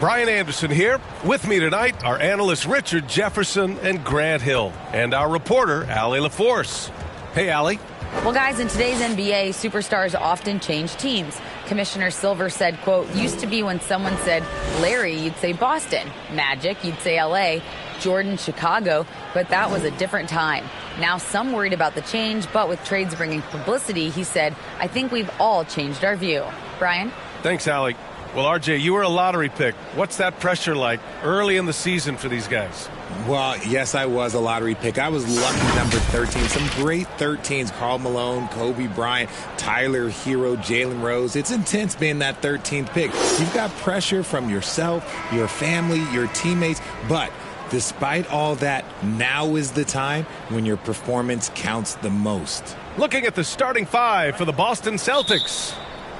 Brian Anderson here. With me tonight, our analysts Richard Jefferson and Grant Hill, and our reporter, Allie LaForce. Hey, Allie. Well, guys, in today's NBA, superstars often change teams. Commissioner Silver said, quote, used to be when someone said Larry, you'd say Boston. Magic, you'd say L.A. Jordan, Chicago. But that was a different time. Now some worried about the change, but with trades bringing publicity, he said, I think we've all changed our view. Brian? Thanks, Allie. Well, RJ, you were a lottery pick. What's that pressure like early in the season for these guys? Well, yes, I was a lottery pick. I was lucky number 13. Some great 13s. Karl Malone, Kobe Bryant, Tyler Hero, Jalen Rose. It's intense being that 13th pick. You've got pressure from yourself, your family, your teammates. But despite all that, now is the time when your performance counts the most. Looking at the starting five for the Boston Celtics.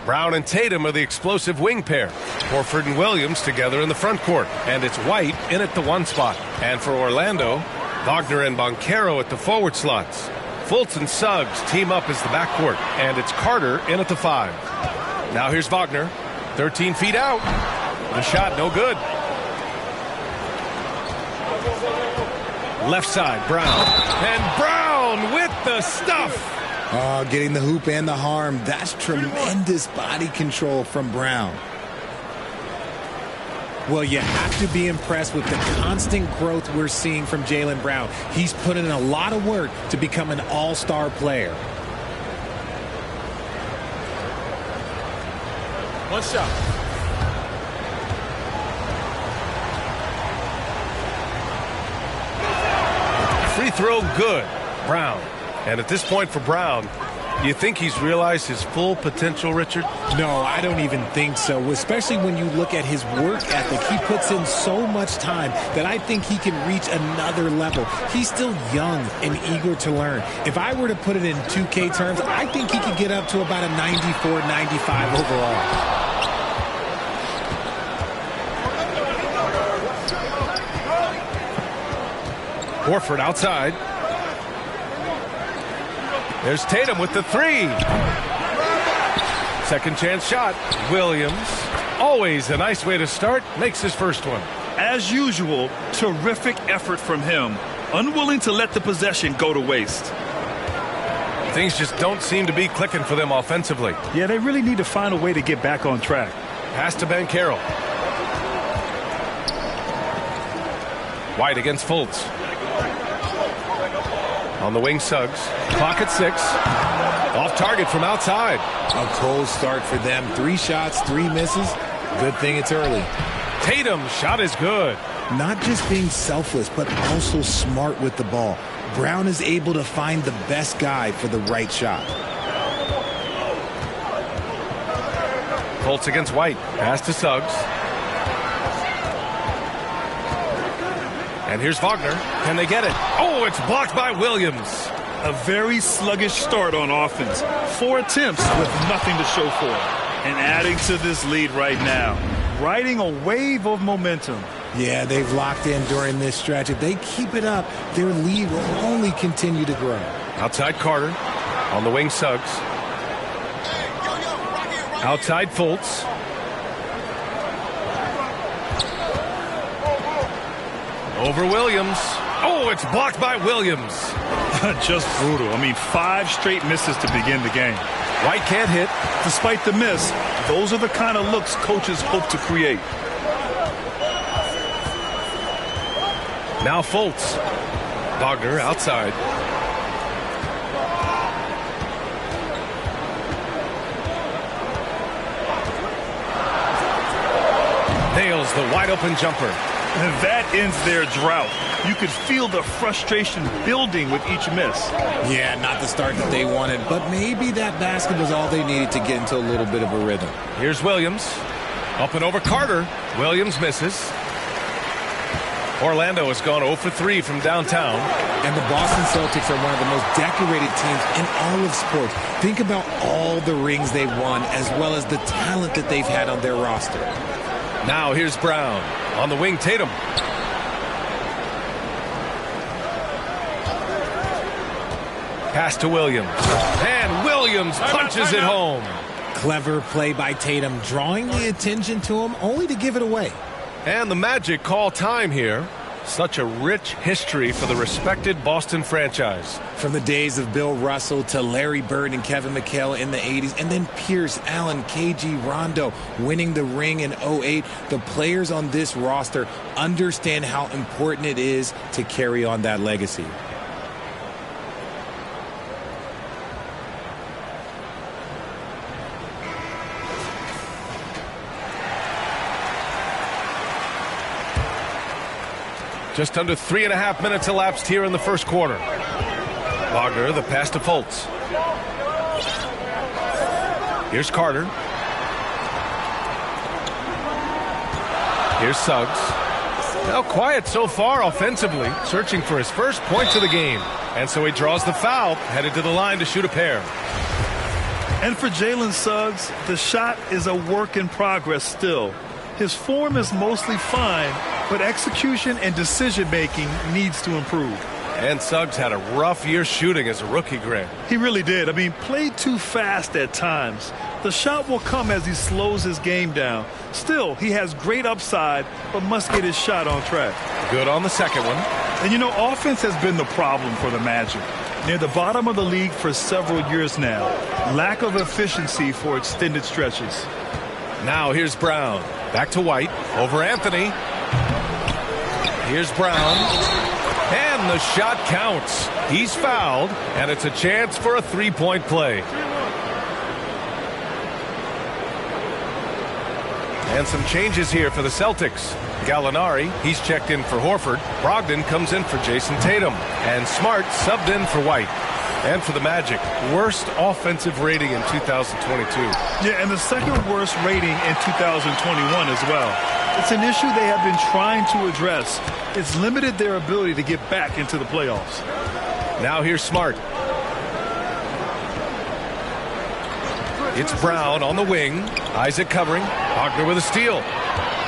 Brown and Tatum are the explosive wing pair. Horford and Williams together in the front court. And it's White in at the one spot. And for Orlando, Wagner and Banchero at the forward slots. Fultz and Suggs team up as the backcourt. And it's Carter in at the five. Now here's Wagner. 13 feet out. The shot no good. Left side, Brown. And Brown with the stuff. Oh, getting the hoop and the harm. That's tremendous body control from Brown. Well, you have to be impressed with the constant growth we're seeing from Jaylen Brown. He's put in a lot of work to become an all-star player. One shot. Free throw good. Brown. And at this point for Brown, do you think he's realized his full potential, Richard? No, I don't even think so, especially when you look at his work ethic. He puts in so much time that I think he can reach another level. He's still young and eager to learn. If I were to put it in 2K terms, I think he could get up to about a 94, 95 overall. Horford outside. There's Tatum with the three. Second chance shot. Williams. Always a nice way to start. Makes his first one. As usual, terrific effort from him. Unwilling to let the possession go to waste. Things just don't seem to be clicking for them offensively. Yeah, they really need to find a way to get back on track. Pass to Banchero. White against Fultz. On the wing, Suggs. Clock at 6. Off target from outside. A cold start for them. 3 shots, 3 misses. Good thing it's early. Tatum, shot is good. Not just being selfless, but also smart with the ball. Brown is able to find the best guy for the right shot. Fultz against White. Pass to Suggs. And here's Wagner. Can they get it? Oh, it's blocked by Williams. A very sluggish start on offense. 4 attempts with nothing to show for it. And adding to this lead right now. Riding a wave of momentum. Yeah, they've locked in during this stretch. If they keep it up, their lead will only continue to grow. Outside Carter. On the wing, Suggs. Outside Fultz. Over Williams. Oh, it's blocked by Williams. Just brutal. I mean, 5 straight misses to begin the game. White can't hit. Despite the miss, those are the kind of looks coaches hope to create. Now Fultz. Wagner outside. Nails the wide open jumper. And that ends their drought. You could feel the frustration building with each miss. Yeah, not the start that they wanted, but maybe that basket was all they needed to get into a little bit of a rhythm. Here's Williams. Up and over Carter. Williams misses. Orlando has gone 0 for 3 from downtown. And the Boston Celtics are one of the most decorated teams in all of sports. Think about all the rings they've won, as well as the talent that they've had on their roster. Now here's Brown. On the wing, Tatum. Pass to Williams. And Williams punches it home. Clever play by Tatum, drawing the attention to him, only to give it away. And the Magic call time here. Such a rich history for the respected Boston franchise. From the days of Bill Russell to Larry Bird and Kevin McHale in the 80s, and then Pierce, Allen, KG, Rondo winning the ring in 08, the players on this roster understand how important it is to carry on that legacy. Just under 3.5 minutes elapsed here in the first quarter. Wagner, the pass to Fultz. Here's Carter. Here's Suggs. Now quiet so far offensively, searching for his first points of the game. And so he draws the foul, headed to the line to shoot a pair. And for Jalen Suggs, the shot is a work in progress still. His form is mostly fine, but execution and decision-making needs to improve. And Suggs had a rough year shooting as a rookie, Greg. He really did. I mean, played too fast at times. The shot will come as he slows his game down. Still, he has great upside, but must get his shot on track. Good on the second one. And, you know, offense has been the problem for the Magic. Near the bottom of the league for several years now. Lack of efficiency for extended stretches. Now here's Brown. Back to White. Over Anthony. Here's Brown. And the shot counts. He's fouled, and it's a chance for a three-point play. And some changes here for the Celtics. Gallinari, he's checked in for Horford. Brogdon comes in for Jason Tatum. And Smart subbed in for White. And for the Magic, worst offensive rating in 2022. Yeah, and the second worst rating in 2021 as well. It's an issue they have been trying to address. It's limited their ability to get back into the playoffs. Now here's Smart. It's Brown on the wing. Isaac covering. Wagner with a steal.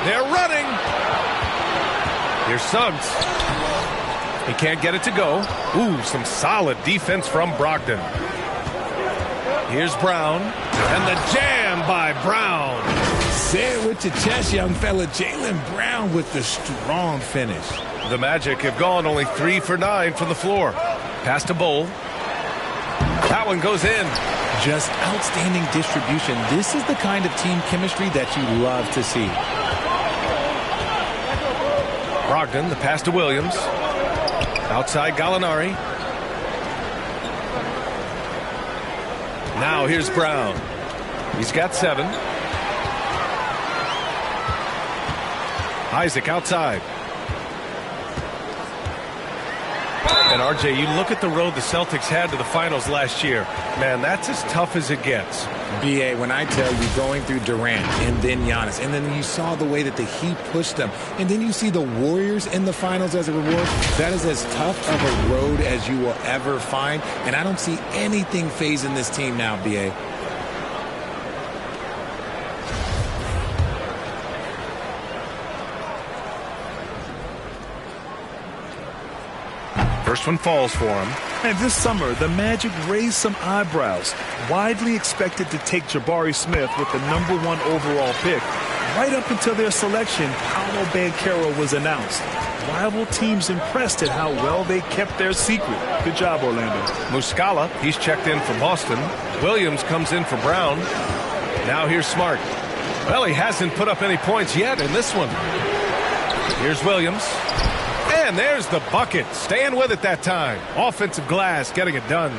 They're running. Here's Suggs. He can't get it to go. Ooh, some solid defense from Brogdon. Here's Brown. And the jam by Brown. Say it with your chest, young fella. Jaylen Brown with the strong finish. The Magic have gone only 3 for 9 from the floor. Pass to Bull. That one goes in. Just outstanding distribution. This is the kind of team chemistry that you love to see. Brogdon, the pass to Williams. Outside Gallinari. Now here's Brown. He's got 7. Isaac outside. And RJ, you look at the road the Celtics had to the finals last year. Man, that's as tough as it gets. BA, when I tell you, going through Durant and then Giannis, and then you saw the way that the Heat pushed them, and then you see the Warriors in the finals as a reward, that is as tough of a road as you will ever find. And I don't see anything phasing this team now, BA. First one falls for him. And this summer, the Magic raised some eyebrows. Widely expected to take Jabari Smith with the #1 overall pick. Right up until their selection, Paolo Banchero was announced. Rival teams impressed at how well they kept their secret. Good job, Orlando. Muscala, he's checked in for Boston. Williams comes in for Brown. Now here's Smart. Well, he hasn't put up any points yet in this one. Here's Williams. And there's the bucket. Staying with it that time. Offensive glass, getting it done.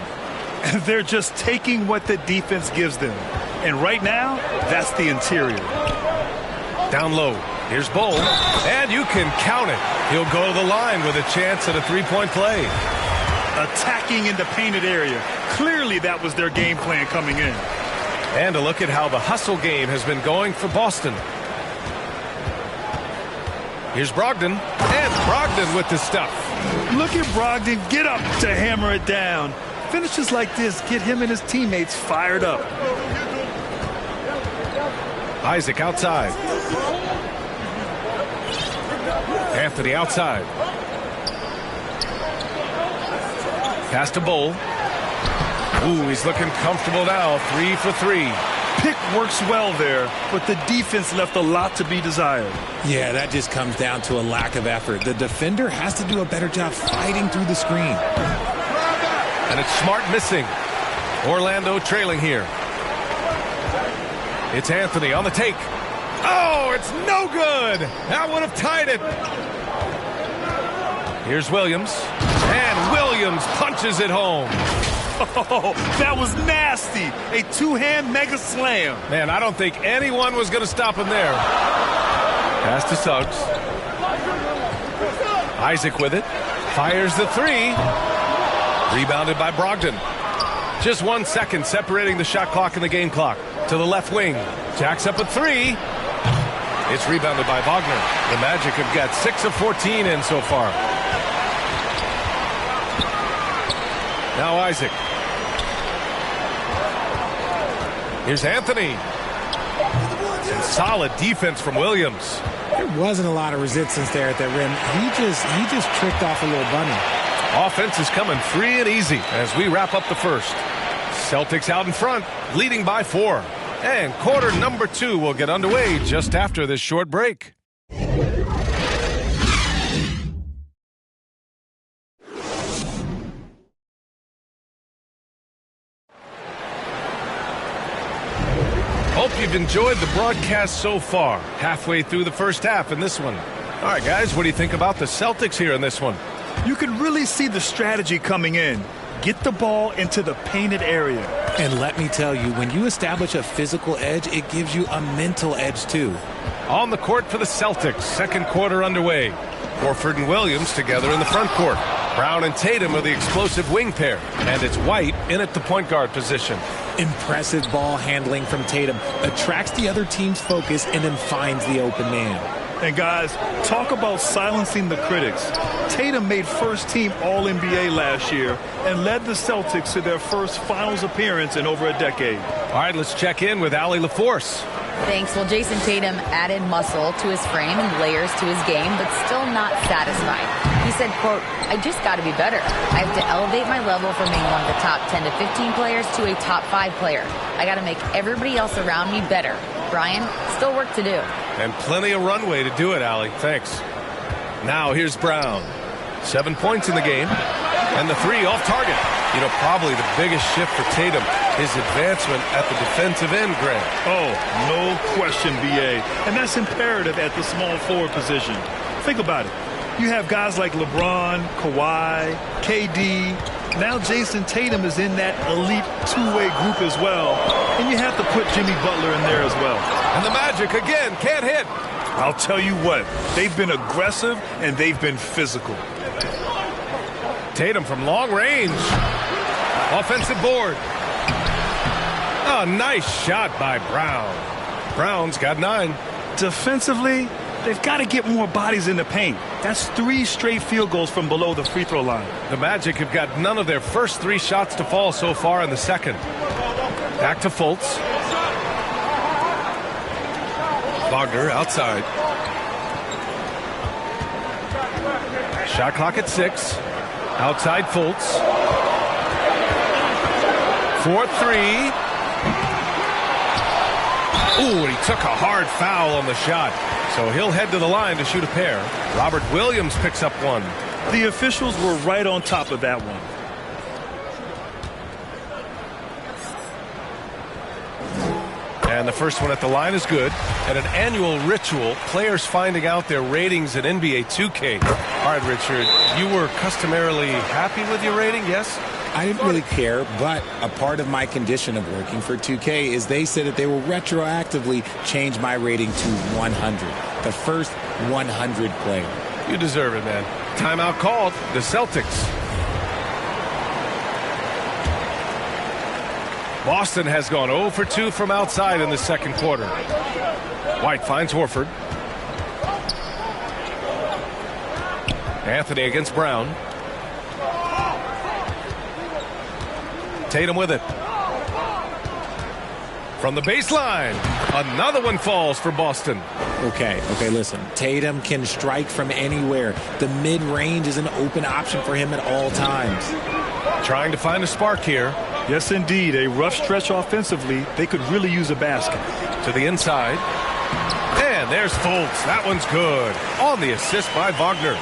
They're just taking what the defense gives them. And right now, that's the interior. Down low. Here's Bull. And you can count it. He'll go to the line with a chance at a three-point play. Attacking in the painted area. Clearly that was their game plan coming in. And a look at how the hustle game has been going for Boston. Here's Brogdon. And Brogdon with the stuff. Look at Brogdon get up to hammer it down. Finishes like this get him and his teammates fired up. Isaac outside. Anthony outside. Pass to Bull. Ooh, he's looking comfortable now. 3 for 3. pick works well there, but the defense left a lot to be desired. Yeah, that just comes down to a lack of effort. The defender has to do a better job fighting through the screen. And it's Smart missing. Orlando trailing here. It's Anthony on the take. Oh, it's no good. That would have tied it. Here's Williams. And Williams punches it home. Oh, that was nasty. A two-hand mega slam. Man, I don't think anyone was going to stop him there. Pass to Suggs. Isaac with it. Fires the three. Rebounded by Brogdon. Just 1 second separating the shot clock and the game clock. To the left wing. Jacks up a three. It's rebounded by Wagner. The Magic have got 6 of 14 in so far. Now Isaac. Here's Anthony. And solid defense from Williams. There wasn't a lot of resistance there at the rim. He just tricked off a little bunny. Offense is coming free and easy as we wrap up the first. Celtics out in front, leading by 4. And quarter number 2 will get underway just after this short break. Hope you've enjoyed the broadcast so far. Halfway through the first half in this one. All right, guys, what do you think about the Celtics here in this one? You can really see the strategy coming in. Get the ball into the painted area. And let me tell you, when you establish a physical edge, it gives you a mental edge too. On the court for the Celtics, second quarter underway. Horford and Williams together in the front court. Brown and Tatum are the explosive wing pair. And it's White in at the point guard position. Impressive ball handling from Tatum. Attracts the other team's focus and then finds the open man. And guys, talk about silencing the critics. Tatum made first-team All-NBA last year and led the Celtics to their first finals appearance in over a decade. All right, let's check in with Allie LaForce. Thanks. Well, Jason Tatum added muscle to his frame and layers to his game, but still not satisfied. He said, quote, "I just got to be better. I have to elevate my level from being one of the top 10 to 15 players to a top 5 player. I got to make everybody else around me better. Brian, still work to do." And plenty of runway to do it, Allie. Thanks. Now here's Brown. 7 points in the game. And the three off target. You know, probably the biggest shift for Tatum, his advancement at the defensive end, Grant. Oh, no question, B.A. And that's imperative at the small forward position. Think about it. You have guys like LeBron, Kawhi, KD. Now Jason Tatum is in that elite two-way group as well. And you have to put Jimmy Butler in there as well. And the Magic, again, can't hit. I'll tell you what, they've been aggressive and they've been physical. Tatum from long range. Offensive board. Oh, nice shot by Brown. Brown's got 9. Defensively, they've got to get more bodies in the paint. That's 3 straight field goals from below the free throw line. The Magic have got none of their first 3 shots to fall so far in the second. Back to Fultz. Wagner outside. Shot clock at 6. Outside Fultz. 4-3. Ooh, and he took a hard foul on the shot. So he'll head to the line to shoot a pair. Robert Williams picks up 1. The officials were right on top of that one. And the first one at the line is good. And an annual ritual, players finding out their ratings in NBA 2K. All right, Richard, you were customarily happy with your rating, yes? I didn't really care, but a part of my condition of working for 2K is they said that they will retroactively change my rating to 100. The first 100 player. You deserve it, man. Timeout called. The Celtics. Boston has gone 0 for 2 from outside in the second quarter. White finds Horford. Anthony against Brown. Tatum with it. From the baseline. Another one falls for Boston. Okay, listen. Tatum can strike from anywhere. The mid-range is an open option for him at all times. Trying to find a spark here. Yes, indeed. A rough stretch offensively. They could really use a basket. To the inside. And there's Fultz. That one's good. On the assist by Wagner.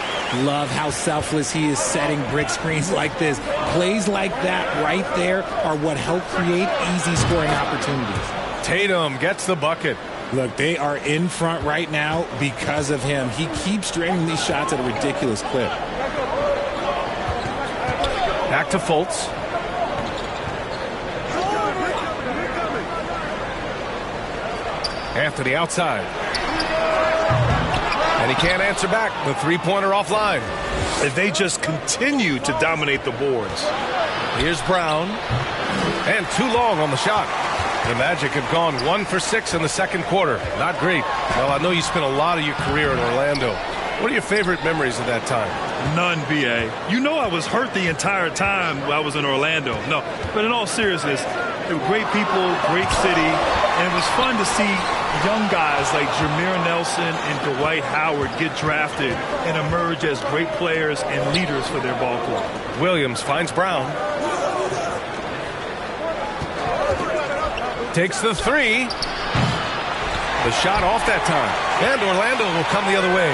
Love how selfless he is setting brick screens like this. Plays like that right there are what help create easy scoring opportunities. Tatum gets the bucket. Look, they are in front right now because of him. He keeps draining these shots at a ridiculous clip. Back to Fultz. Anthony outside. And he can't answer back. The three-pointer offline. If they just continue to dominate the boards. Here's Brown. And too long on the shot. The Magic have gone 1 for 6 in the second quarter. Not great. Well, I know you spent a lot of your career in Orlando. What are your favorite memories of that time? None, B.A. You know I was hurt the entire time I was in Orlando. No, but in all seriousness, they were great people, great city, and it was fun to see young guys like Jameer Nelson and Dwight Howard get drafted and emerge as great players and leaders for their ball club. Williams finds Brown. Takes the three. The shot off that time. And Orlando will come the other way.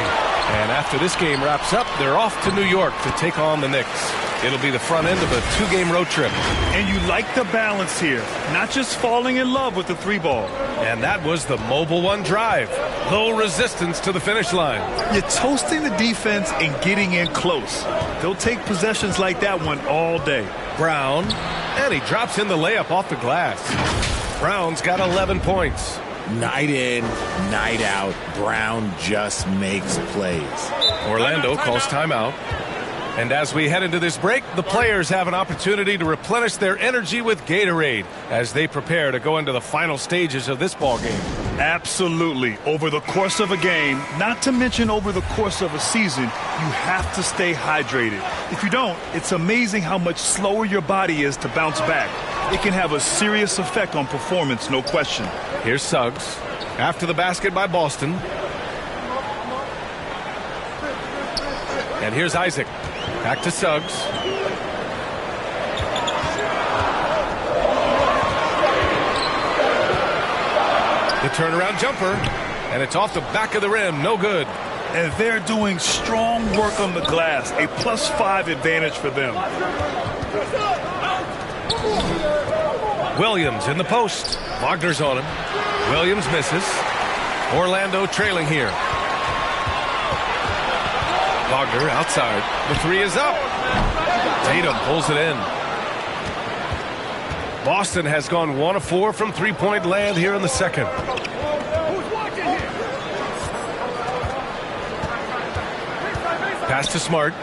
And after this game wraps up, they're off to New York to take on the Knicks. It'll be the front end of a 2-game road trip. And you like the balance here. Not just falling in love with the three ball. And that was the Mobile One drive. Low resistance to the finish line. You're toasting the defense and getting in close. They'll take possessions like that one all day. Brown. And he drops in the layup off the glass. Brown's got 11 points. Night in, night out, Brown just makes plays. Orlando calls timeout. And as we head into this break, the players have an opportunity to replenish their energy with Gatorade as they prepare to go into the final stages of this ball game. Absolutely. Over the course of a game, not to mention over the course of a season, you have to stay hydrated. If you don't, it's amazing how much slower your body is to bounce back. It can have a serious effect on performance, no question. Here's Suggs. After the basket by Boston. And here's Isaac. Back to Suggs. The turnaround jumper. And it's off the back of the rim. No good. And they're doing strong work on the glass. A +5 advantage for them. Williams in the post. Wagner's on him. Williams misses. Orlando trailing here. Wagner outside. The three is up. Tatum pulls it in. Boston has gone 1 of 4 from three-point land here in the second. Pass to Smart.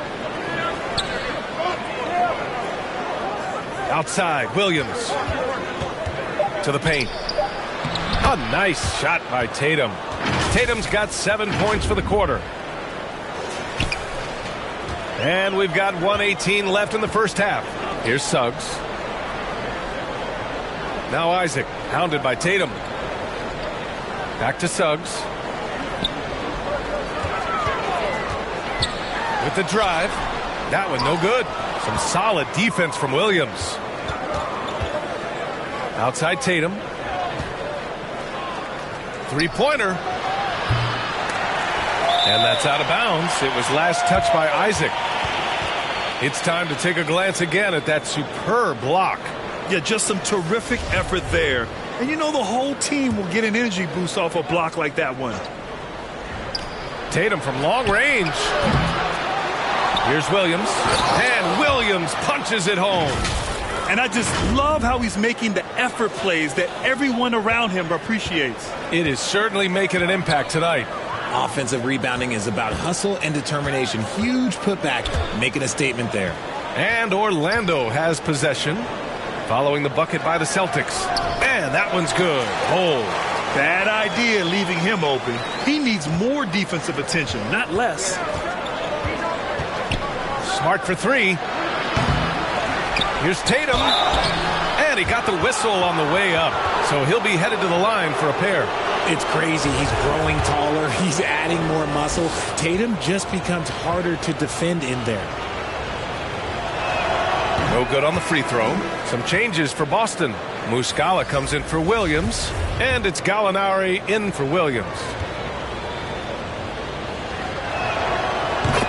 Outside, Williams. To the paint. A nice shot by Tatum. Tatum's got 7 points for the quarter. And we've got 1:18 left in the first half. Here's Suggs. Now Isaac, hounded by Tatum. Back to Suggs. With the drive. That one no good. Some solid defense from Williams. Outside Tatum. Three-pointer. And that's out of bounds. It was last touched by Isaac. It's time to take a glance again at that superb block. Yeah, just some terrific effort there. And you know the whole team will get an energy boost off a block like that one. Tatum from long range. Here's Williams. And Williams punches it home. And I just love how he's making the effort plays that everyone around him appreciates. It is certainly making an impact tonight. Offensive rebounding is about hustle and determination. Huge putback, making a statement there. And Orlando has possession, following the bucket by the Celtics. And that one's good. Hold. Bad idea leaving him open. He needs more defensive attention, not less. Smart for three. Here's Tatum. And he got the whistle on the way up. So he'll be headed to the line for a pair. It's crazy. He's growing taller. He's adding more muscle. Tatum just becomes harder to defend in there. No good on the free throw. Some changes for Boston. Muscala comes in for Williams, and it's Gallinari in for Williams.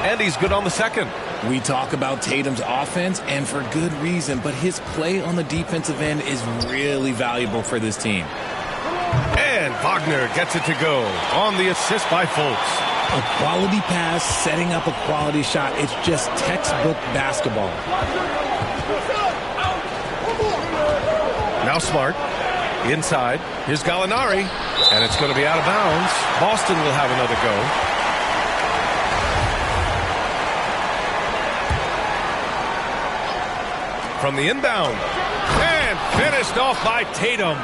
And he's good on the second. We talk about Tatum's offense, and for good reason, but his play on the defensive end is really valuable for this team. And Wagner gets it to go on the assist by Fultz. A quality pass, setting up a quality shot. It's just textbook basketball. Now Smart. Inside. Here's Gallinari. And it's going to be out of bounds. Boston will have another go. From the inbound. And finished off by Tatum.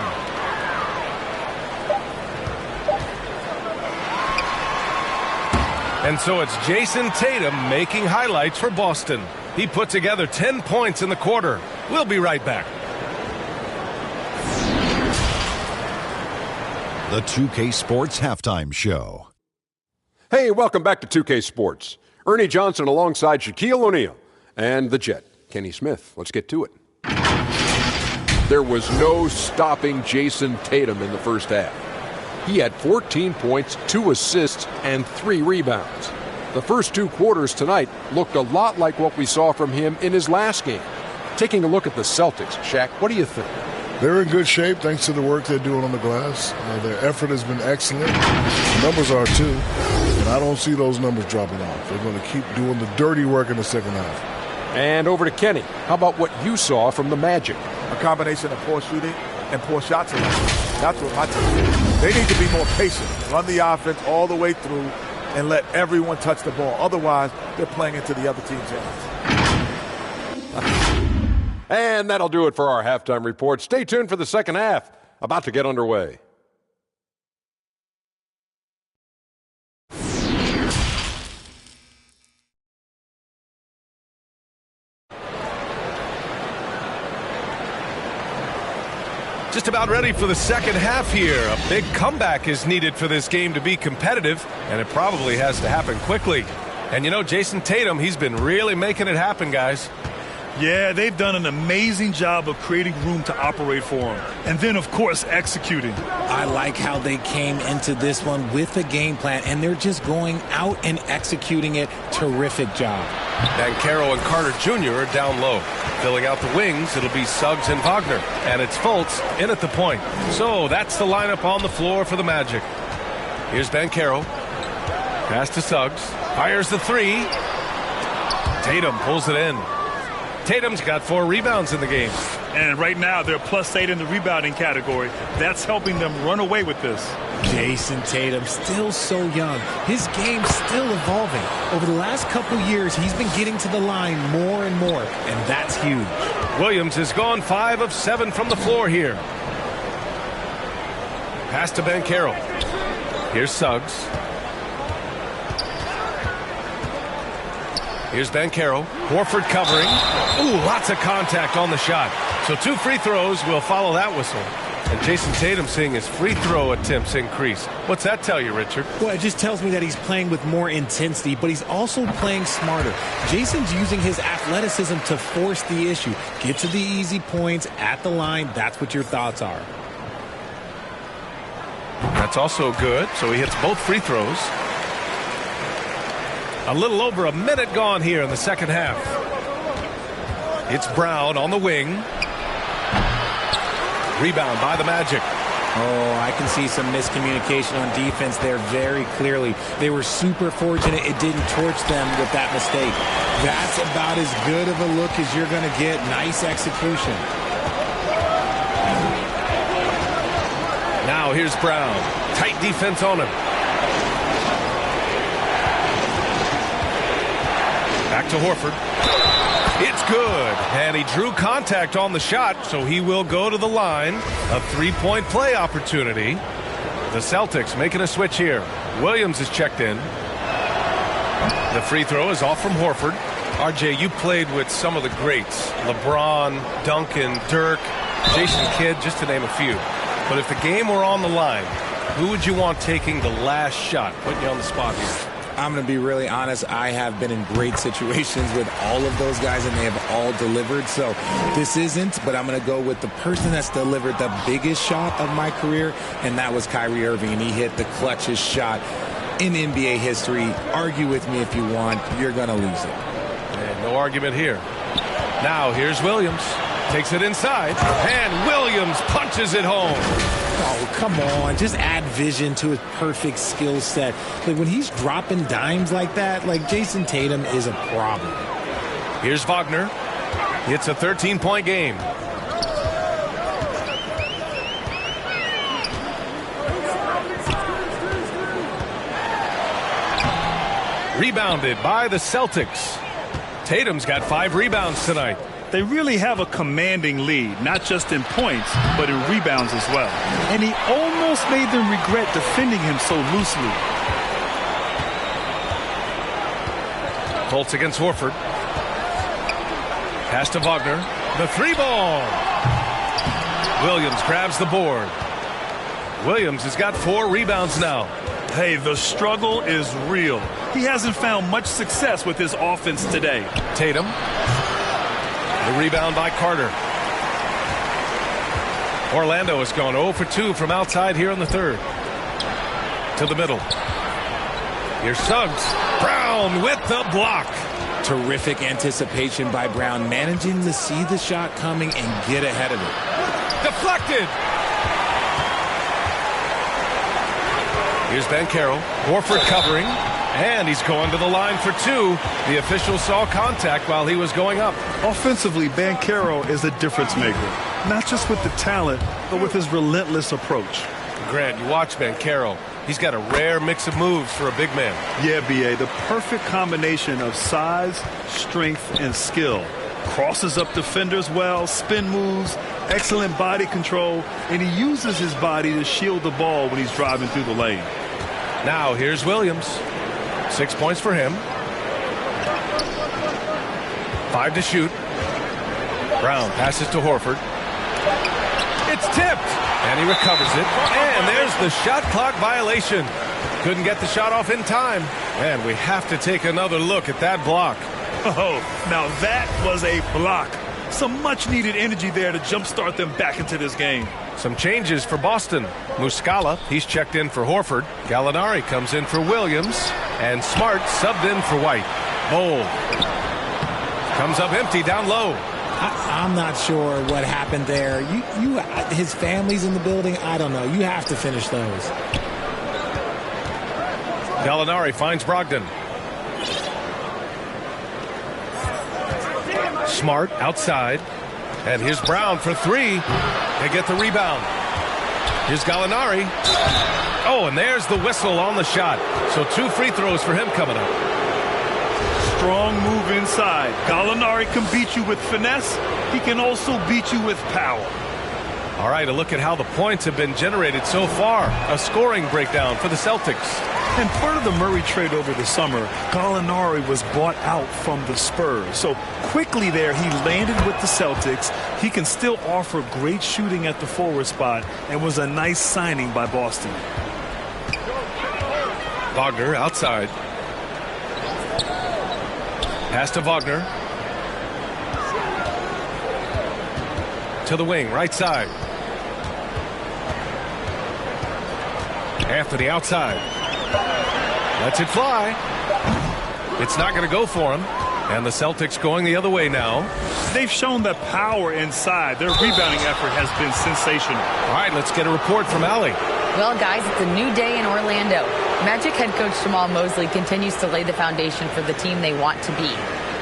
And so it's Jason Tatum making highlights for Boston. He put together 10 points in the quarter. We'll be right back. The 2K Sports Halftime Show. Hey, welcome back to 2K Sports. Ernie Johnson alongside Shaquille O'Neal and the Jet, Kenny Smith. Let's get to it. There was no stopping Jason Tatum in the first half. He had 14 points, 2 assists, and 3 rebounds. The first 2 quarters tonight looked a lot like what we saw from him in his last game. Taking a look at the Celtics, Shaq, what do you think? They're in good shape thanks to the work they're doing on the glass. Their effort has been excellent. The numbers are too. And I don't see those numbers dropping off. They're going to keep doing the dirty work in the second half. And over to Kenny. How about what you saw from the Magic? A combination of poor shooting and poor shot selection. That's what my team is. They need to be more patient. Run the offense all the way through and let everyone touch the ball. Otherwise, they're playing into the other team's hands. And that'll do it for our halftime report. Stay tuned for the second half. About to get underway. Just about ready for the second half here. A big comeback is needed for this game to be competitive, and it probably has to happen quickly. And you know, Jason Tatum, he's been really making it happen, guys. Yeah, they've done an amazing job of creating room to operate for him. And then, of course, executing. I like how they came into this one with a game plan, and they're just going out and executing it. Terrific job. Banchero and Carter Jr. are down low. Filling out the wings, it'll be Suggs and Wagner. And it's Fultz in at the point. So that's the lineup on the floor for the Magic. Here's Banchero. Pass to Suggs. Fires the three. Tatum pulls it in. Tatum's got 4 rebounds in the game. And right now, they're +8 in the rebounding category. That's helping them run away with this. Jason Tatum, still so young. His game's still evolving. Over the last couple years, he's been getting to the line more and more, and that's huge. Williams has gone 5 of 7 from the floor here. Pass to Banchero. Here's Suggs. Here's Banchero. Horford covering. Ooh, lots of contact on the shot. So 2 free throws will follow that whistle. And Jason Tatum seeing his free throw attempts increase. What's that tell you, Richard? Well, it just tells me that he's playing with more intensity, but he's also playing smarter. Jason's using his athleticism to force the issue. Get to the easy points at the line. That's what your thoughts are. That's also good. So he hits both free throws. A little over a minute gone here in the second half. It's Brown on the wing. Rebound by the Magic. Oh, I can see some miscommunication on defense there very clearly. They were super fortunate it didn't torch them with that mistake. That's about as good of a look as you're going to get. Nice execution. Now here's Brown. Tight defense on him. Back to Horford. It's good. And he drew contact on the shot, so he will go to the line. A 3-point play opportunity. The Celtics making a switch here. Williams is checked in. The free throw is off from Horford. RJ, you played with some of the greats. LeBron, Duncan, Dirk, Jason Kidd, just to name a few. But if the game were on the line, who would you want taking the last shot? Putting you on the spot here. I'm going to be really honest. I have been in great situations with all of those guys, and they have all delivered. So this isn't, but I'm going to go with the person that's delivered the biggest shot of my career, and that was Kyrie Irving. He hit the clutchest shot in NBA history. Argue with me if you want. You're going to lose it. And no argument here. Now here's Williams. Takes it inside, and Williams punches it home. Oh, come on. Just add vision to his perfect skill set. Like, when he's dropping dimes like that, like, Jason Tatum is a problem. Here's Wagner. It's a 13-point game. Rebounded by the Celtics. Tatum's got 5 rebounds tonight. They really have a commanding lead, not just in points, but in rebounds as well. And he almost made them regret defending him so loosely. Colts against Horford. Pass to Wagner. The 3-ball. Williams grabs the board. Williams has got 4 rebounds now. Hey, the struggle is real. He hasn't found much success with his offense today. Tatum. The rebound by Carter. Orlando has gone 0 for 2 from outside here in the third. To the middle. Here's Suggs. Brown with the block. Terrific anticipation by Brown, managing to see the shot coming and get ahead of it. Deflected. Here's Banchero. Horford covering. And he's going to the line for 2. The official saw contact while he was going up. Offensively, Banchero is a difference maker. Not just with the talent, but with his relentless approach. Grant, you watch Banchero. He's got a rare mix of moves for a big man. Yeah, B.A., the perfect combination of size, strength, and skill. Crosses up defenders well, spin moves, excellent body control, and he uses his body to shield the ball when he's driving through the lane. Now here's Williams. 6 points for him. 5 to shoot. Brown passes to Horford. It's tipped. And he recovers it. And there's the shot clock violation. Couldn't get the shot off in time. And we have to take another look at that block. Oh, now that was a block. Some much-needed energy there to jumpstart them back into this game. Some changes for Boston. Muscala, he's checked in for Horford. Gallinari comes in for Williams. And Smart subbed in for White. Bowl. Comes up empty down low. I'm not sure what happened there. His family's in the building. I don't know. You have to finish those. Gallinari finds Brogdon. Smart outside. And here's Brown for 3. They get the rebound. Here's Gallinari. Oh, and there's the whistle on the shot. So 2 free throws for him coming up. Strong move inside. Gallinari can beat you with finesse. He can also beat you with power. All right, a look at how the points have been generated so far. A scoring breakdown for the Celtics. And part of the Murray trade over the summer, Gallinari was bought out from the Spurs. So quickly there, he landed with the Celtics. He can still offer great shooting at the forward spot and was a nice signing by Boston. Wagner outside. Pass to Wagner. To the wing, right side. Anthony outside. Lets it fly. It's not going to go for him. And the Celtics going the other way now. They've shown the power inside. Their rebounding effort has been sensational. All right, let's get a report from Allie. Well, guys, it's a new day in Orlando. Magic head coach Jamal Mosley continues to lay the foundation for the team they want to be.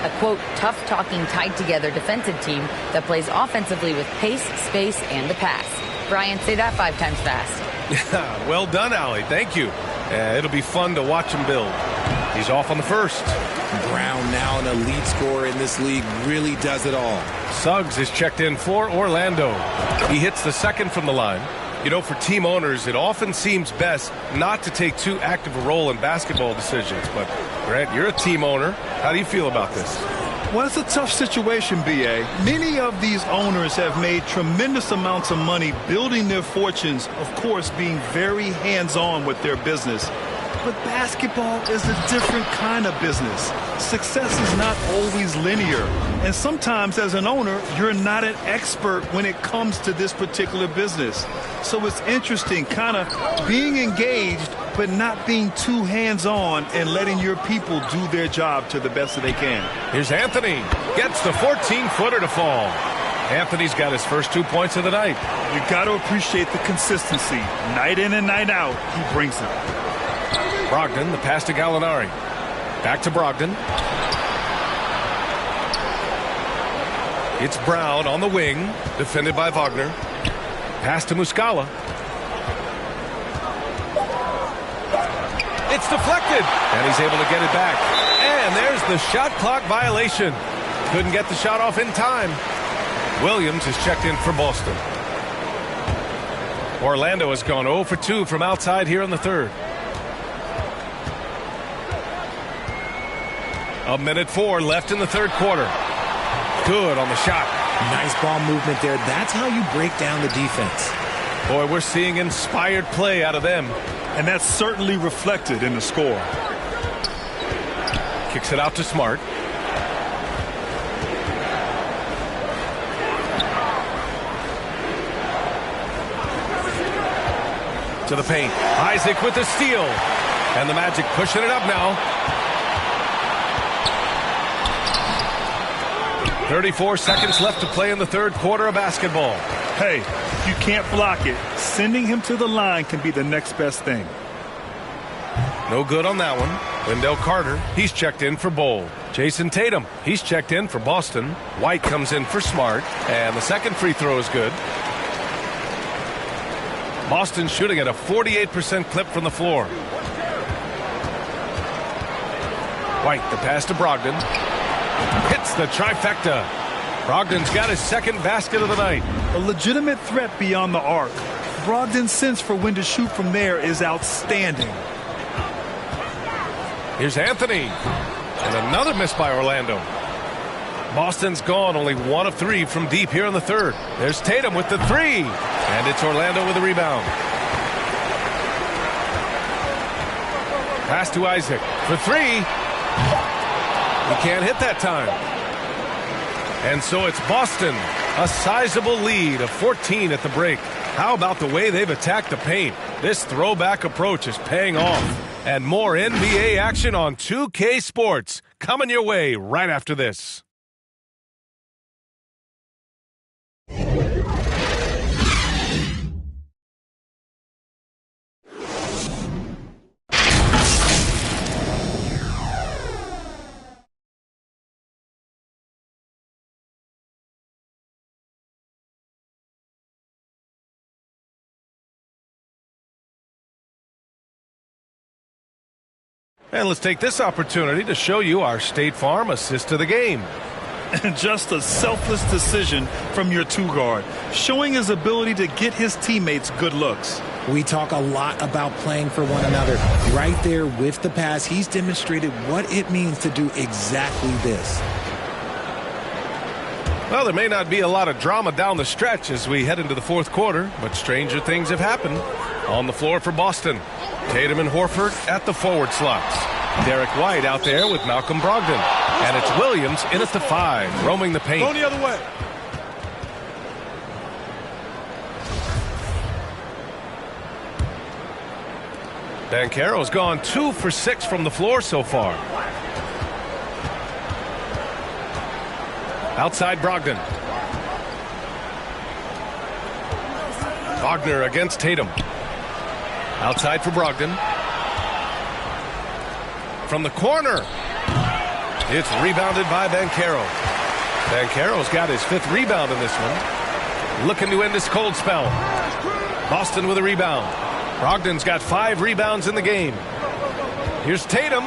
A, quote, tough-talking, tied-together defensive team that plays offensively with pace, space, and the pass. Brian, say that 5 times fast. Well done, Allie. Thank you. It'll be fun to watch him build. He's off on the first. Brown, now an elite scorer in this league, really does it all. Suggs is checked in for Orlando. He hits the second from the line. You know, for team owners, it often seems best not to take too active a role in basketball decisions. But, Grant, you're a team owner. How do you feel about this? Well, it's a tough situation, B.A. Many of these owners have made tremendous amounts of money building their fortunes, of course, being very hands-on with their business. But basketball is a different kind of business. Success is not always linear. And sometimes as an owner, you're not an expert when it comes to this particular business. So it's interesting kind of being engaged, but not being too hands-on and letting your people do their job to the best that they can. Here's Anthony. Gets the 14-footer to fall. Anthony's got his first 2 points of the night. You got to appreciate the consistency. Night in and night out, he brings it. Brogdon, the pass to Gallinari. Back to Brogdon. It's Brown on the wing, defended by Wagner. Pass to Muscala. It's deflected, and he's able to get it back. And there's the shot clock violation. Couldn't get the shot off in time. Williams is checked in for Boston. Orlando has gone 0 for 2 from outside here in the third. 1:04 left in the third quarter. Good on the shot. Nice ball movement there. That's how you break down the defense. Boy, we're seeing inspired play out of them. And that's certainly reflected in the score. Kicks it out to Smart. To the paint. Isaac with the steal. And the Magic pushing it up now. 34 seconds left to play in the third quarter of basketball. Hey, if you can't block it, sending him to the line can be the next best thing. No good on that one. Wendell Carter, he's checked in for Bowl. Jason Tatum, he's checked in for Boston. White comes in for Smart. And the second free throw is good. Boston shooting at a 48% clip from the floor. White, the pass to Brogdon. Hits the trifecta. Brogdon's got his second basket of the night. A legitimate threat beyond the arc. Brogdon's sense for when to shoot from there is outstanding. Here's Anthony. And another miss by Orlando. Boston's gone only 1 of 3 from deep here in the third. There's Tatum with the 3. And it's Orlando with a rebound. Pass to Isaac for 3. He can't hit that time. And so it's Boston, a sizable lead of 14 at the break. How about the way they've attacked the paint? This throwback approach is paying off. And more NBA action on 2K Sports coming your way right after this. And let's take this opportunity to show you our State Farm assist to the game. And just a selfless decision from your two-guard, showing his ability to get his teammates good looks. We talk a lot about playing for one another. Right there with the pass, he's demonstrated what it means to do exactly this. Well, there may not be a lot of drama down the stretch as we head into the fourth quarter, but stranger things have happened. On the floor for Boston, Tatum and Horford at the forward slots. Derek White out there with Malcolm Brogdon. And it's Williams in at the 5, roaming the paint. Go the other way. Banchero's gone 2 for 6 from the floor so far. Outside Brogdon. Wagner against Tatum. Outside for Brogdon. From the corner. It's rebounded by Banchero. Banchero's got his 5th rebound in this one. Looking to end this cold spell. Boston with a rebound. Brogdon's got 5 rebounds in the game. Here's Tatum.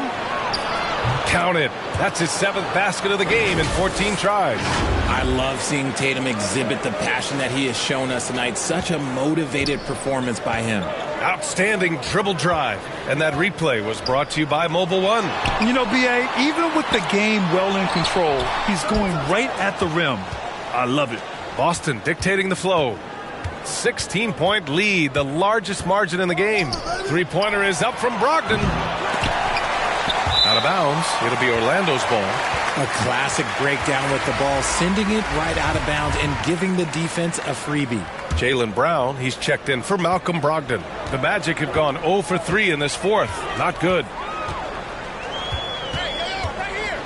Count it. That's his 7th basket of the game in 14 tries. I love seeing Tatum exhibit the passion that he has shown us tonight. Such a motivated performance by him. Outstanding dribble drive. And that replay was brought to you by Mobile One. You know, B.A., even with the game well in control, he's going right at the rim. I love it. Boston dictating the flow. 16-point lead, the largest margin in the game. Three-pointer is up from Brogdon. Out of bounds. It'll be Orlando's ball. A classic breakdown with the ball, sending it right out of bounds and giving the defense a freebie. Jaylen Brown, he's checked in for Malcolm Brogdon. The Magic have gone 0 for 3 in this fourth. Not good.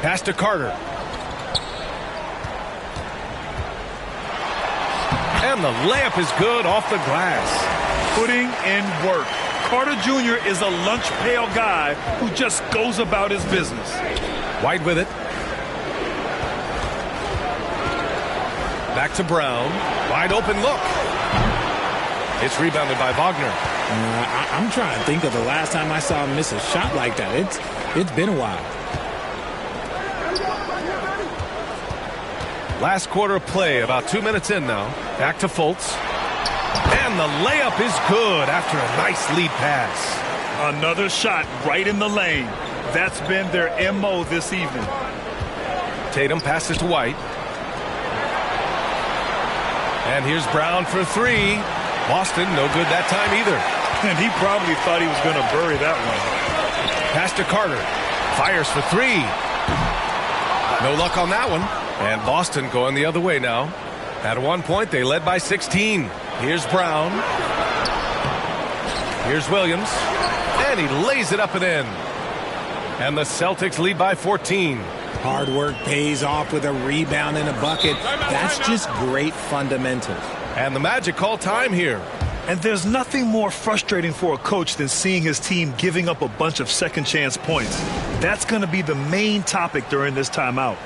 Pass to Carter. And the layup is good off the glass. Putting in work. Carter Jr. is a lunch pail guy who just goes about his business. White with it. Back to Brown. Wide open look. It's rebounded by Wagner. I'm trying to think of the last time I saw him miss a shot like that. It's been a while. Last quarter of play, about 2 minutes in now. Back to Fultz. And the layup is good after a nice lead pass. Another shot right in the lane. That's been their MO this evening. Tatum passes to White. And here's Brown for three. Boston, no good that time either. And he probably thought he was going to bury that one. Pass to Carter. Fires for three. No luck on that one. And Boston going the other way now. At one point, they led by 16. Here's Brown. Here's Williams. And he lays it up and in. And the Celtics lead by 14. Hard work pays off with a rebound and a bucket. That's just great fundamentals. And the Magic call time here. And there's nothing more frustrating for a coach than seeing his team giving up a bunch of second chance points. That's going to be the main topic during this timeout.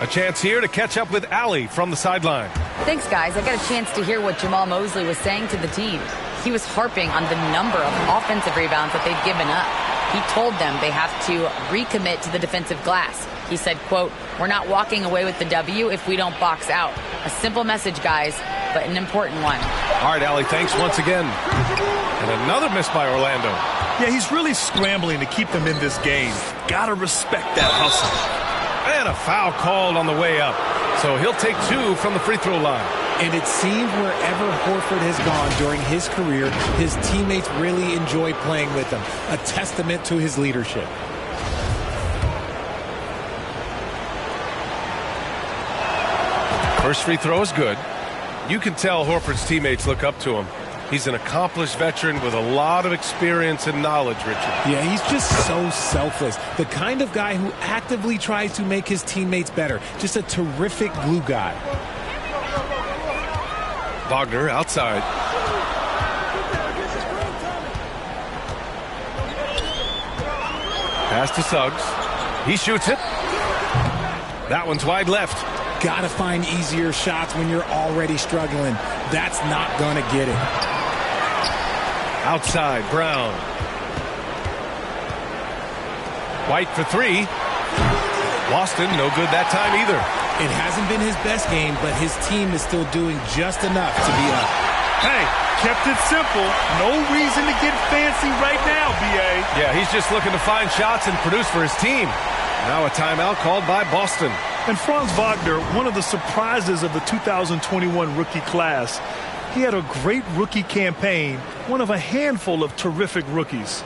A chance here to catch up with Allie from the sideline. Thanks, guys. I got a chance to hear what Jamal Mosley was saying to the team. He was harping on the number of offensive rebounds that they've given up. He told them they have to recommit to the defensive glass. He said, quote, "We're not walking away with the W if we don't box out." A simple message, guys, but an important one. All right, Allie, thanks once again. And another miss by Orlando. Yeah, he's really scrambling to keep them in this game. Gotta respect that hustle. And a foul called on the way up. So he'll take two from the free throw line. And it seems wherever Horford has gone during his career, his teammates really enjoy playing with him. A testament to his leadership. First free throw is good. You can tell Horford's teammates look up to him. He's an accomplished veteran with a lot of experience and knowledge, Richard. Yeah, he's just so selfless. The kind of guy who actively tries to make his teammates better. Just a terrific glue guy. Wagner outside. Pass to Suggs. He shoots it. That one's wide left. Gotta find easier shots when you're already struggling. That's not gonna get it. Outside, Brown. White for three. Boston, no good that time either. It hasn't been his best game, but his team is still doing just enough to be up. Hey, kept it simple. No reason to get fancy right now, B.A. Yeah, he's just looking to find shots and produce for his team. Now a timeout called by Boston. And Franz Wagner, one of the surprises of the 2021 rookie class. He had a great rookie campaign, one of a handful of terrific rookies.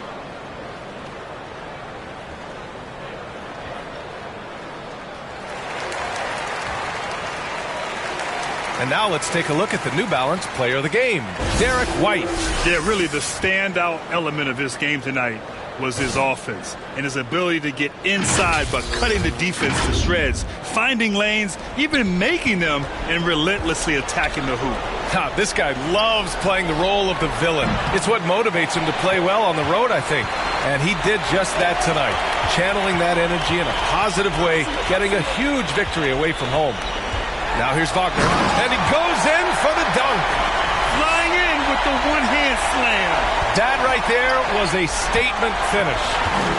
And now let's take a look at the New Balance player of the game, Derek White. Yeah, really the standout element of his game tonight was his offense and his ability to get inside by cutting the defense to shreds, finding lanes, even making them, and relentlessly attacking the hoop. This guy loves playing the role of the villain. It's what motivates him to play well on the road, I think. And he did just that tonight, channeling that energy in a positive way, getting a huge victory away from home. Now here's Wagner, and he goes in for the dunk. Flying in with the one-hand slam. That right there was a statement finish.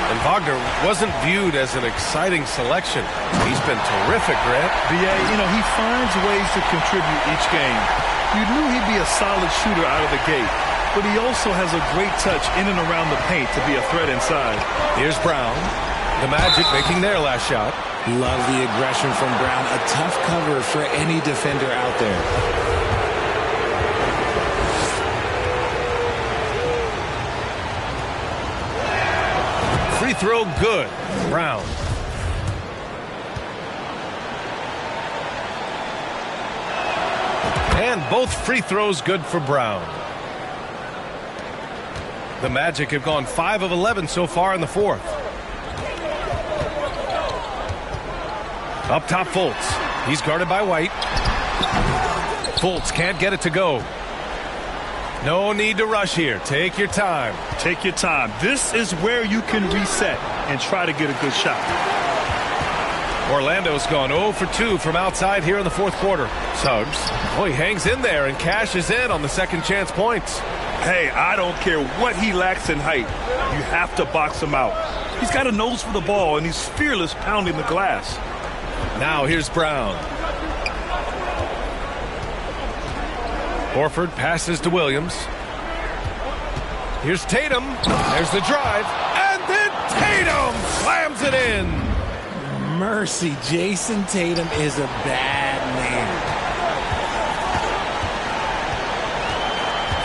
And Wagner wasn't viewed as an exciting selection. He's been terrific, Grant. B.A., he finds ways to contribute each game. You knew he'd be a solid shooter out of the gate, but he also has a great touch in and around the paint to be a threat inside. Here's Brown. The Magic making their last shot. Love the aggression from Brown. A tough cover for any defender out there. free throw good. Brown. And both free throws good for Brown. The Magic have gone 5 of 11 so far in the fourth. Up top, Fultz. He's guarded by White. Fultz can't get it to go. No need to rush here. Take your time. Take your time. This is where you can reset and try to get a good shot. Orlando's gone 0 for 2 from outside here in the fourth quarter. Suggs. Oh, he hangs in there and cashes in on the second chance points. Hey, I don't care what he lacks in height. You have to box him out. He's got a nose for the ball, and he's fearless pounding the glass. Now here's Brown. Horford passes to Williams. Here's Tatum. There's the drive. And then Tatum slams it in. Mercy, Jason Tatum is a bad man.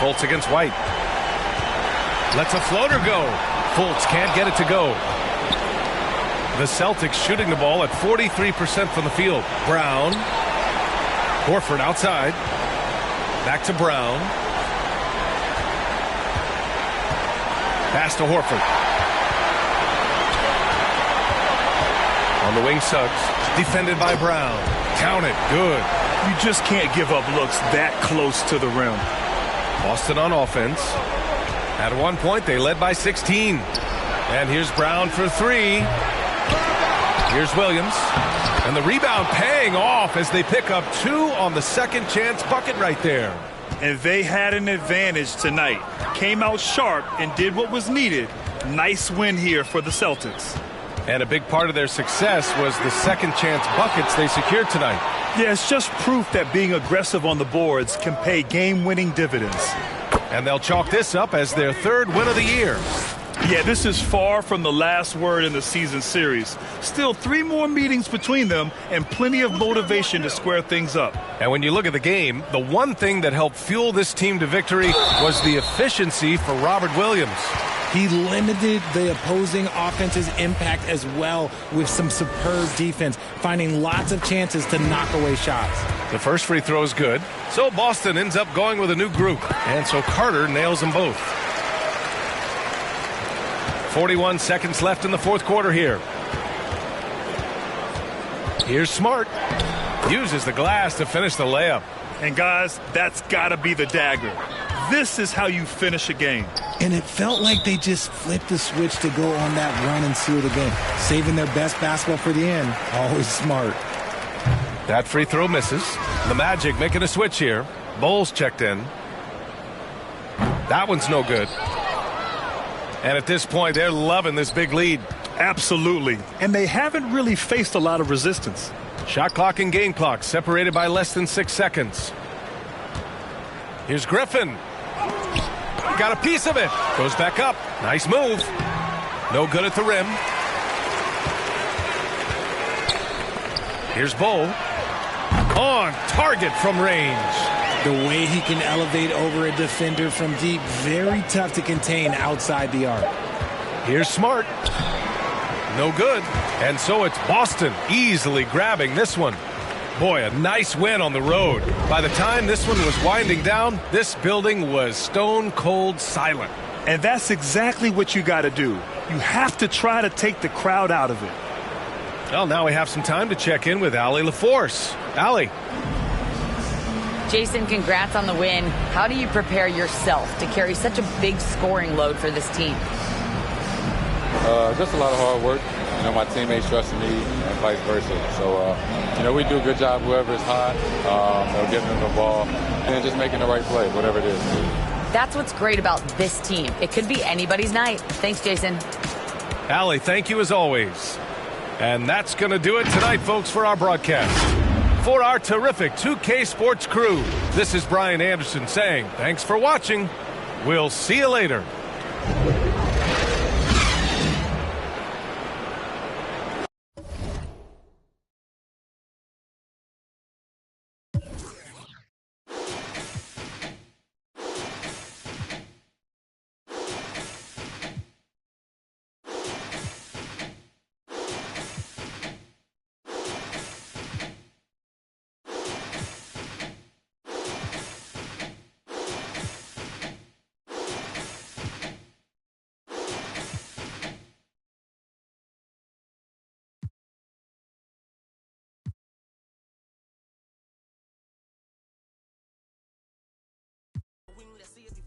Fultz against White. Lets a floater go. Fultz can't get it to go. The Celtics shooting the ball at 43% from the field. Brown. Horford outside. Back to Brown. Pass to Horford. On the wing, Suggs. Defended by Brown. Count it. Good. You just can't give up looks that close to the rim. Boston on offense. At one point, they led by 16. And here's Brown for 3. Here's Williams. And the rebound paying off as they pick up 2 on the second chance bucket right there. And they had an advantage tonight. Came out sharp and did what was needed. Nice win here for the Celtics. And a big part of their success was the second chance buckets they secured tonight. Yeah, it's just proof that being aggressive on the boards can pay game-winning dividends. And they'll chalk this up as their 3rd win of the year. Yeah, this is far from the last word in the season series. Still 3 more meetings between them and plenty of motivation to square things up. And when you look at the game, the one thing that helped fuel this team to victory was the efficiency for Robert Williams. He limited the opposing offense's impact as well with some superb defense, finding lots of chances to knock away shots. The first free throw is good. So Boston ends up going with a new group. And so Carter nails them both. 41 seconds left in the fourth quarter here. Here's Smart. Uses the glass to finish the layup. And guys, that's got to be the dagger. This is how you finish a game. And it felt like they just flipped the switch to go on that run and seal the game. Saving their best basketball for the end. Always smart. That free throw misses. The Magic making a switch here. Bowles checked in. That one's no good. And at this point, they're loving this big lead. Absolutely. And they haven't really faced a lot of resistance. Shot clock and game clock separated by less than 6 seconds. Here's Griffin. Got a piece of it. Goes back up. Nice move. No good at the rim. Here's Bowl. On target from range. The way he can elevate over a defender from deep, very tough to contain outside the arc. Here's Smart. No good. And so it's Boston easily grabbing this one. Boy, a nice win on the road. By the time this one was winding down, this building was stone cold silent. And that's exactly what you got to do. You have to try to take the crowd out of it. Well, now we have some time to check in with Allie LaForce. Allie. Jason, congrats on the win. How do you prepare yourself to carry such a big scoring load for this team? Just a lot of hard work. You know, my teammates trusting me and vice versa. So, you know, we do a good job whoever is hot, getting them the ball, and then just making the right play, whatever it is. That's what's great about this team. It could be anybody's night. Thanks, Jason. Allie, thank you as always. And that's going to do it tonight, folks, for our broadcast. For our terrific 2K Sports crew, this is Brian Anderson saying thanks for watching. We'll see you later.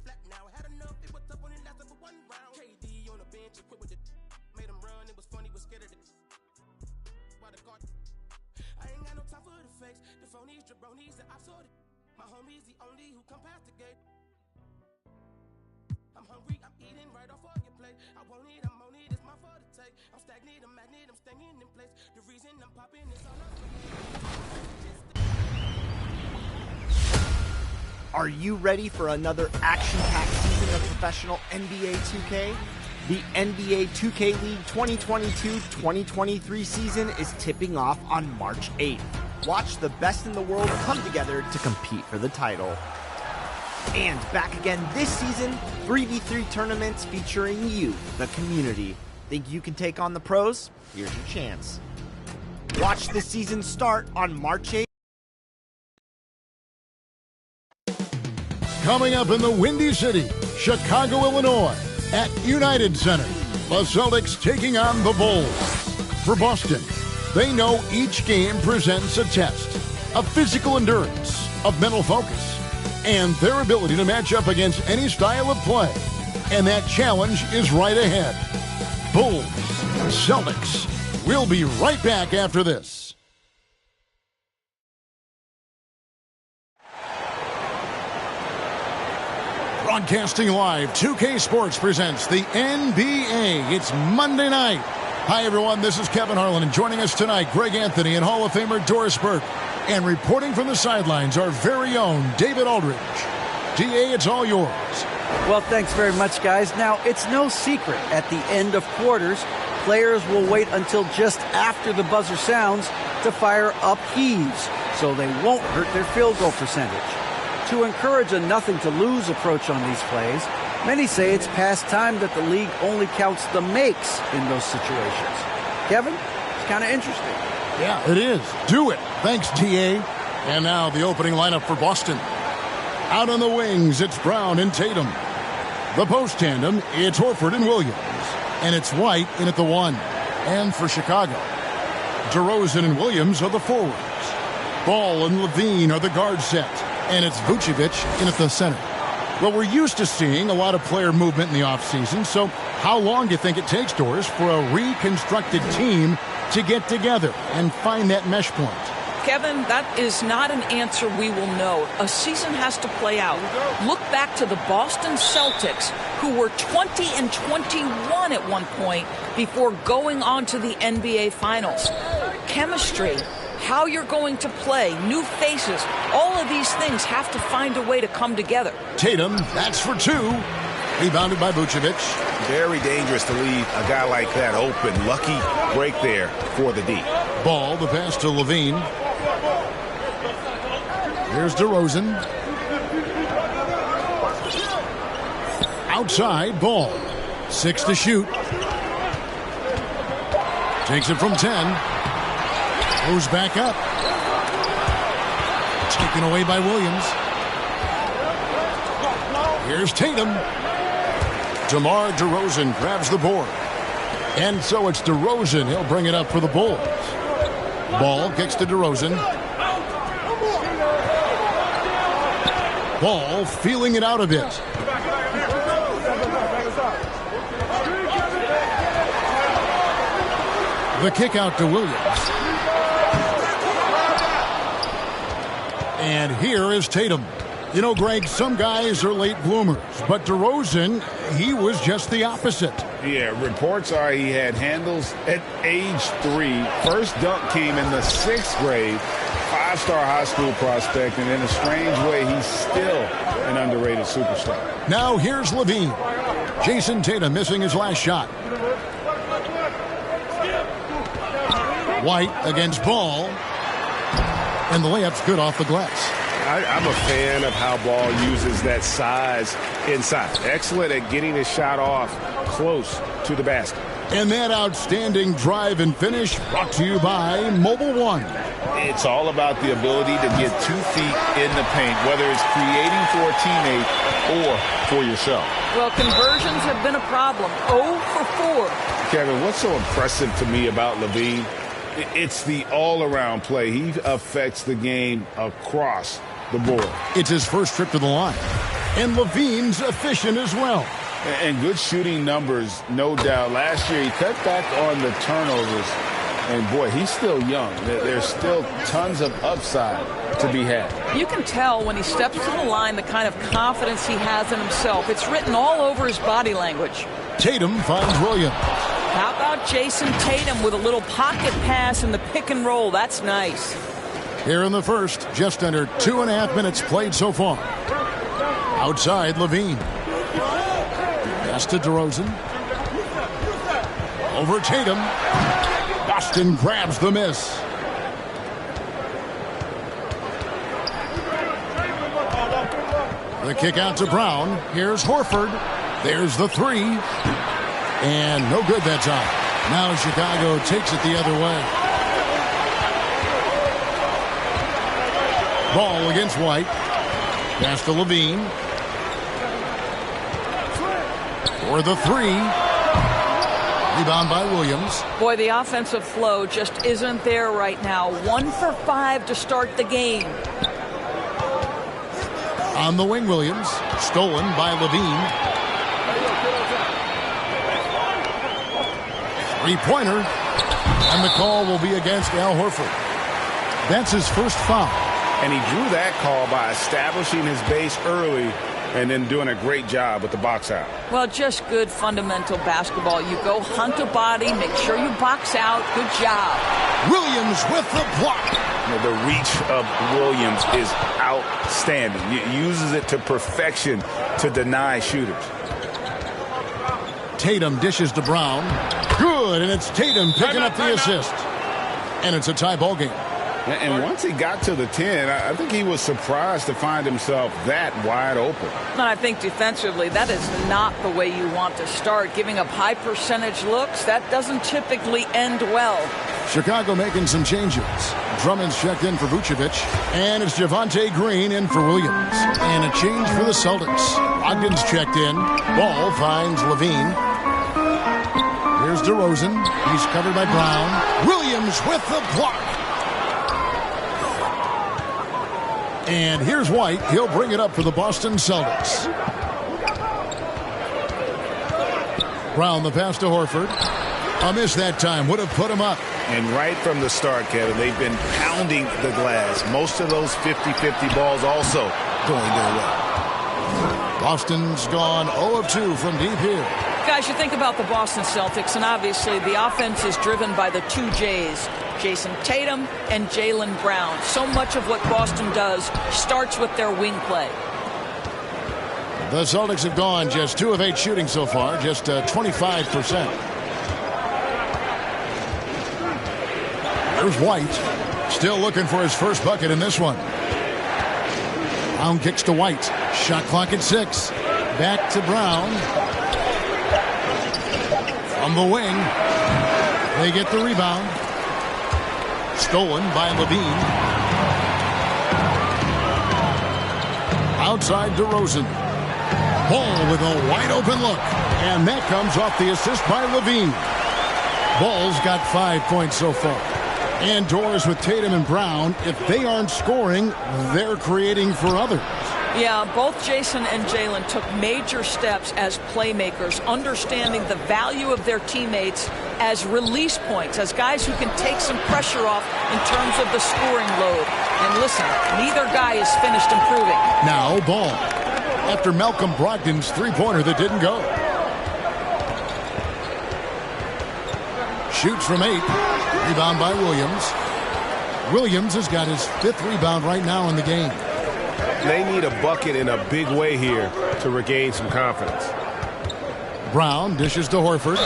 flat now. Had enough, it was tough when it lasted for one round. KD on the bench, equipped with the made him run, it was funny, was scared of the by the guard. I ain't got no time for the fakes, the phonies, jabronis, the ops sorted. My homies, the only who come past the gate. I'm hungry, I'm eating right off of your plate. I won't eat, I'm on it, it's my fault to take. I'm stagnant, I'm magnet, I'm staying in place. The reason I'm popping is all up. Are you ready for another action-packed season of professional NBA 2K? The NBA 2K League 2022-2023 season is tipping off on March 8th. Watch the best in the world come together to compete for the title. And back again this season, 3v3 tournaments featuring you, the community. Think you can take on the pros? Here's your chance. Watch the season start on March 8th. Coming up in the Windy City, Chicago, Illinois, at United Center, the Celtics taking on the Bulls. For Boston, they know each game presents a test of physical endurance, of mental focus, and their ability to match up against any style of play. And that challenge is right ahead. Bulls, Celtics. We'll be right back after this. Broadcasting live, 2K Sports presents the NBA. It's Monday night. Hi, everyone. This is Kevin Harlan, and joining us tonight, Greg Anthony and Hall of Famer Doris Burke. And reporting from the sidelines, our very own David Aldridge. DA, it's all yours. Well, thanks very much, guys. Now, it's no secret at the end of quarters, players will wait until just after the buzzer sounds to fire up heaves, so they won't hurt their field goal percentage. To encourage a nothing-to-lose approach on these plays, many say it's past time that the league only counts the makes in those situations. Kevin, it's kind of interesting. Yeah, it is. Do it. Thanks, TA. And now the opening lineup for Boston. Out on the wings, it's Brown and Tatum. The post tandem, it's Horford and Williams. And it's White in at the 1. And for Chicago, DeRozan and Williams are the forwards. Ball and Levine are the guard set. And it's Vucevic in at the center. Well, we're used to seeing a lot of player movement in the offseason, so how long do you think it takes, Doris, for a reconstructed team to get together and find that mesh point? Kevin, that is not an answer we will know. A season has to play out. Look back to the Boston Celtics, who were 20-21 at one point before going on to the NBA Finals. Chemistry, how you're going to play, new faces, all of these things have to find a way to come together. Tatum, that's for 2. Rebounded by Vucevic. Very dangerous to leave a guy like that open. Lucky break there for the D. Ball, the pass to Levine. Here's DeRozan. Outside, Ball. 6 to shoot. Takes it from 10. Goes back up. Taken away by Williams. Here's Tatum. DeMar DeRozan grabs the board. And so it's DeRozan. He'll bring it up for the Bulls. Ball kicks to DeRozan. Ball feeling it out a bit. The kick out to Williams. And here is Tatum. You know, Greg, some guys are late bloomers, but DeRozan, he was just the opposite. Yeah, reports are he had handles at age 3. First dunk came in the 6th grade. 5-star high school prospect, and in a strange way, he's still an underrated superstar. Now here's Levine. Jason Tatum missing his last shot. White against Ball. And the layup's good off the glass. I'm a fan of how Ball uses that size inside. Excellent at getting his shot off close to the basket. And that outstanding drive and finish brought to you by Mobile One. It's all about the ability to get 2 feet in the paint, whether it's creating for a teammate or for yourself. Well, conversions have been a problem. 0 for 4. Kevin, what's so impressive to me about Levine? It's the all-around play. He affects the game across the board. It's his first trip to the line. And Levine's efficient as well. And good shooting numbers, no doubt. Last year, he cut back on the turnovers. And, boy, he's still young. There's still tons of upside to be had. You can tell when he steps to the line the kind of confidence he has in himself. It's written all over his body language. Tatum finds Williams. How about Jason Tatum with a little pocket pass in the pick and roll? That's nice. Here in the first, just under 2.5 minutes played so far. Outside, Levine. Pass to DeRozan. Over Tatum. Boston grabs the miss. The kick out to Brown. Here's Horford. There's the three. And no good that time. Now Chicago takes it the other way. Ball against White. Pass to Levine. For the three. Rebound by Williams. Boy, the offensive flow just isn't there right now. 1 for 5 to start the game. On the wing, Williams. Stolen by Levine. Three-pointer. And the call will be against Al Horford. That's his first foul. And he drew that call by establishing his base early and then doing a great job with the box out. Well, just good fundamental basketball. You go hunt a body, make sure you box out. Good job. Williams with the block. The reach of Williams is outstanding. He uses it to perfection to deny shooters. Tatum dishes to Brown. Good, and it's Tatum picking up the assist. And it's a tie ball game. And once he got to the 10, I think he was surprised to find himself that wide open. And I think defensively, that is not the way you want to start. Giving up high percentage looks, that doesn't typically end well. Chicago making some changes. Drummond's checked in for Vucevic. And it's Javonte Green in for Williams. And a change for the Celtics. Ogden's checked in. Ball finds Levine. Here's DeRozan. He's covered by Brown. Williams with the block. And here's White. He'll bring it up for the Boston Celtics. Brown the pass to Horford. A miss that time. Would have put him up. And right from the start, Kevin, they've been pounding the glass. Most of those 50-50 balls also going their way. Boston's gone 0 of 2 from deep here. Guys, you think about the Boston Celtics, and obviously the offense is driven by the two J's, Jason Tatum and Jaylen Brown. So much of what Boston does starts with their wing play. The Celtics have gone just 2 of 8 shooting so far, just 25%. There's White, still looking for his first bucket in this one. Brown kicks to White. Shot clock at 6. Back to Brown. From the wing, they get the rebound. Stolen by Levine. Outside DeRozan. Ball with a wide open look. And that comes off the assist by Levine. Ball's got 5 points so far. And doors with Tatum and Brown. If they aren't scoring, they're creating for others. Yeah, both Jason and Jaylen took major steps as playmakers, understanding the value of their teammates as release points, as guys who can take some pressure off in terms of the scoring load. And listen, neither guy is finished improving. Now Ball, after Malcolm Brogdon's three-pointer that didn't go. Shoots from 8. Rebound by Williams. Williams has got his 5th rebound right now in the game. They need a bucket in a big way here to regain some confidence. Brown dishes to Horford.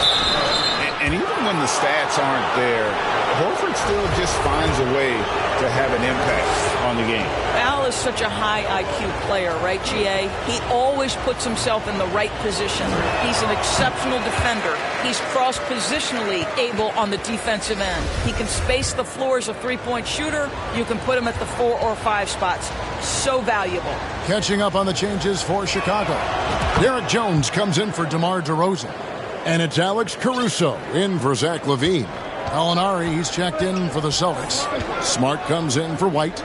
And even when the stats aren't there, Horford still just finds a way to have an impact on the game. Al is such a high IQ player, right, GA? He always puts himself in the right position. He's an exceptional defender. He's cross-positionally able on the defensive end. He can space the floor as a three-point shooter. You can put him at the 4 or 5 spots. So valuable. Catching up on the changes for Chicago. Derek Jones comes in for DeMar DeRozan. And it's Alex Caruso in for Zach LaVine. Alinari, he's checked in for the Celtics. Smart comes in for White.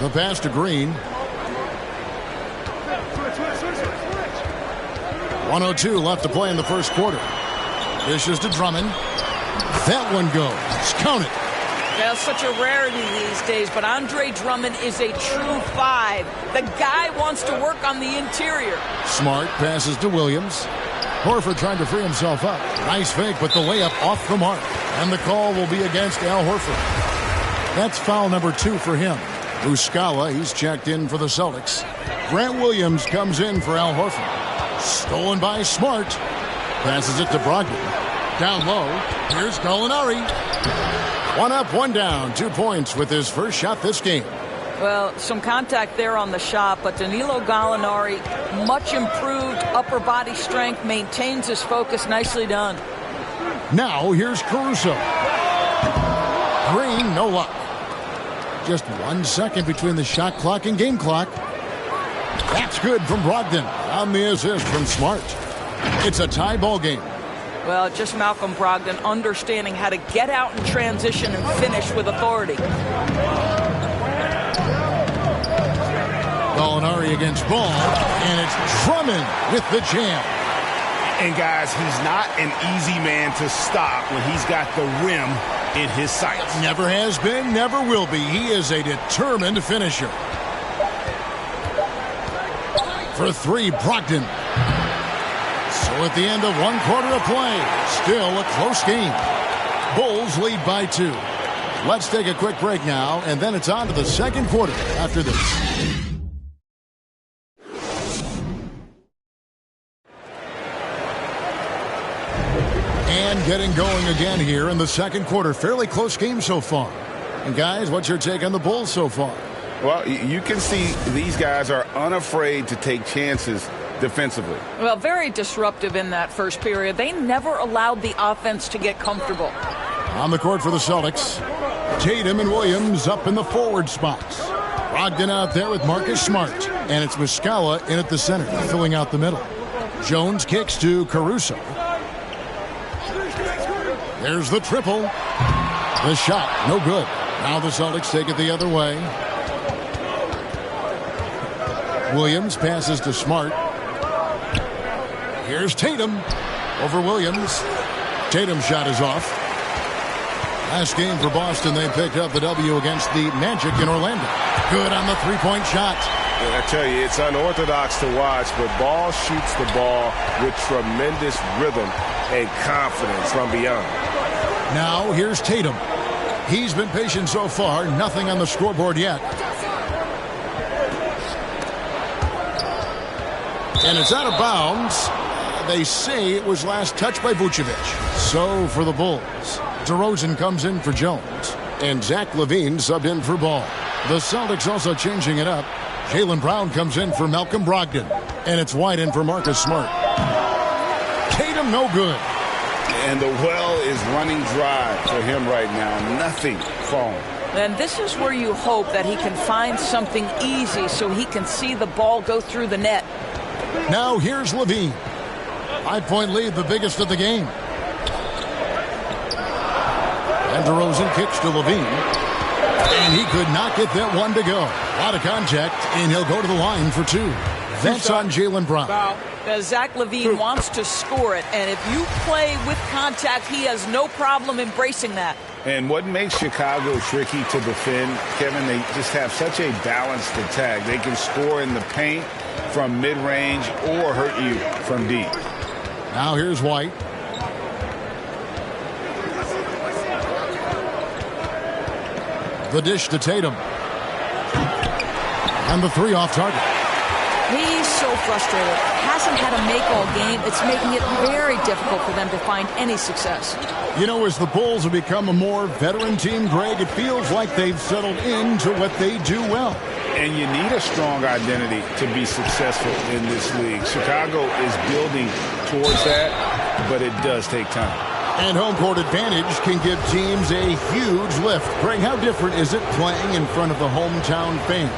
The pass to Green. 1:02 left to play in the first quarter. Dishes to Drummond. That one goes. Count it. Yeah, such a rarity these days, but Andre Drummond is a true 5. The guy wants to work on the interior. Smart passes to Williams. Horford trying to free himself up. Nice fake, but the layup off the mark. And the call will be against Al Horford. That's foul number 2 for him. Muscala, he's checked in for the Celtics. Grant Williams comes in for Al Horford. Stolen by Smart. Passes it to Brogdon. Down low. Here's Gallinari. 1 up, 1 down. 2 points with his first shot this game. Well, some contact there on the shot, but Danilo Gallinari, much improved upper body strength, maintains his focus. Nicely done. Now here's Caruso. Green, no luck. Just 1 second between the shot clock and game clock. That's good from Brogdon on the assist from Smart. It's a tie ball game. Well, just Malcolm Brogdon understanding how to get out in transition and finish with authority. Gallinari against Ball, and it's Drummond with the jam. And guys, he's not an easy man to stop when he's got the rim in his sights. Never has been, never will be. He is a determined finisher. For 3, Brogdon. So at the end of 1 quarter of play, still a close game. Bulls lead by 2. Let's take a quick break now, and then it's on to the second quarter after this. And getting going again here in the second quarter. Fairly close game so far. And guys, what's your take on the Bulls so far? Well, you can see these guys are unafraid to take chances defensively. Well, very disruptive in that first period. They never allowed the offense to get comfortable. On the court for the Celtics, Tatum and Williams up in the forward spots. Brogdon out there with Marcus Smart. And it's Muscala in at the center, filling out the middle. Jones kicks to Caruso. There's the triple. The shot, no good. Now the Celtics take it the other way. Williams passes to Smart. Here's Tatum over Williams. Tatum's shot is off. Last game for Boston, they picked up the W against the Magic in Orlando. Good on the three-point shot. I tell you, it's unorthodox to watch, but Ball shoots the ball with tremendous rhythm and confidence from beyond. Now here's Tatum. He's been patient so far, nothing on the scoreboard yet. And it's out of bounds. They say it was last touched by Vucevic. So for the Bulls, DeRozan comes in for Jones. And Zach LaVine subbed in for Ball. The Celtics also changing it up. Jaylen Brown comes in for Malcolm Brogdon. And it's White in for Marcus Smart. Tatum no good. And the well is running dry for him right now. Nothing falling. And this is where you hope that he can find something easy so he can see the ball go through the net. Now here's LaVine. 5-point lead, the biggest of the game. And DeRozan kicks to LaVine. And he could not get that one to go. A lot of contact, and he'll go to the line for 2. That's on Jaylen Brown. Zach LaVine wants to score it, and if you play with contact, he has no problem embracing that. And what makes Chicago tricky to defend, Kevin, they just have such a balanced attack. They can score in the paint from mid-range or hurt you from deep. Now here's White. The dish to Tatum. And the 3 off target. He's so frustrated. Hasn't had a make all game. It's making it very difficult for them to find any success. You know, as the Bulls have become a more veteran team, Greg, it feels like they've settled into what they do well. And you need a strong identity to be successful in this league. Chicago is building towards that, but it does take time. And home court advantage can give teams a huge lift. Greg, how different is it playing in front of the hometown fans?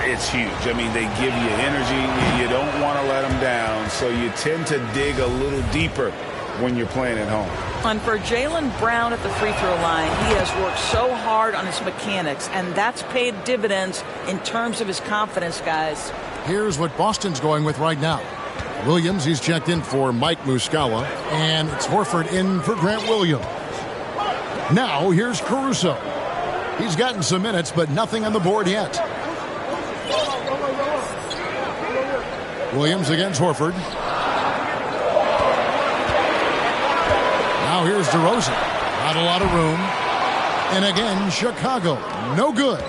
It's huge. I mean, they give you energy. You don't want to let them down, so you tend to dig a little deeper when you're playing at home. And for Jaylen Brown at the free throw line, he has worked so hard on his mechanics, and that's paid dividends in terms of his confidence, guys. Here's what Boston's going with right now. Williams, he's checked in for Mike Muscala, and it's Horford in for Grant Williams. Now, here's Caruso. He's gotten some minutes, but nothing on the board yet. Williams against Horford. Now here's DeRozan. Not a lot of room. And again, Chicago. No good.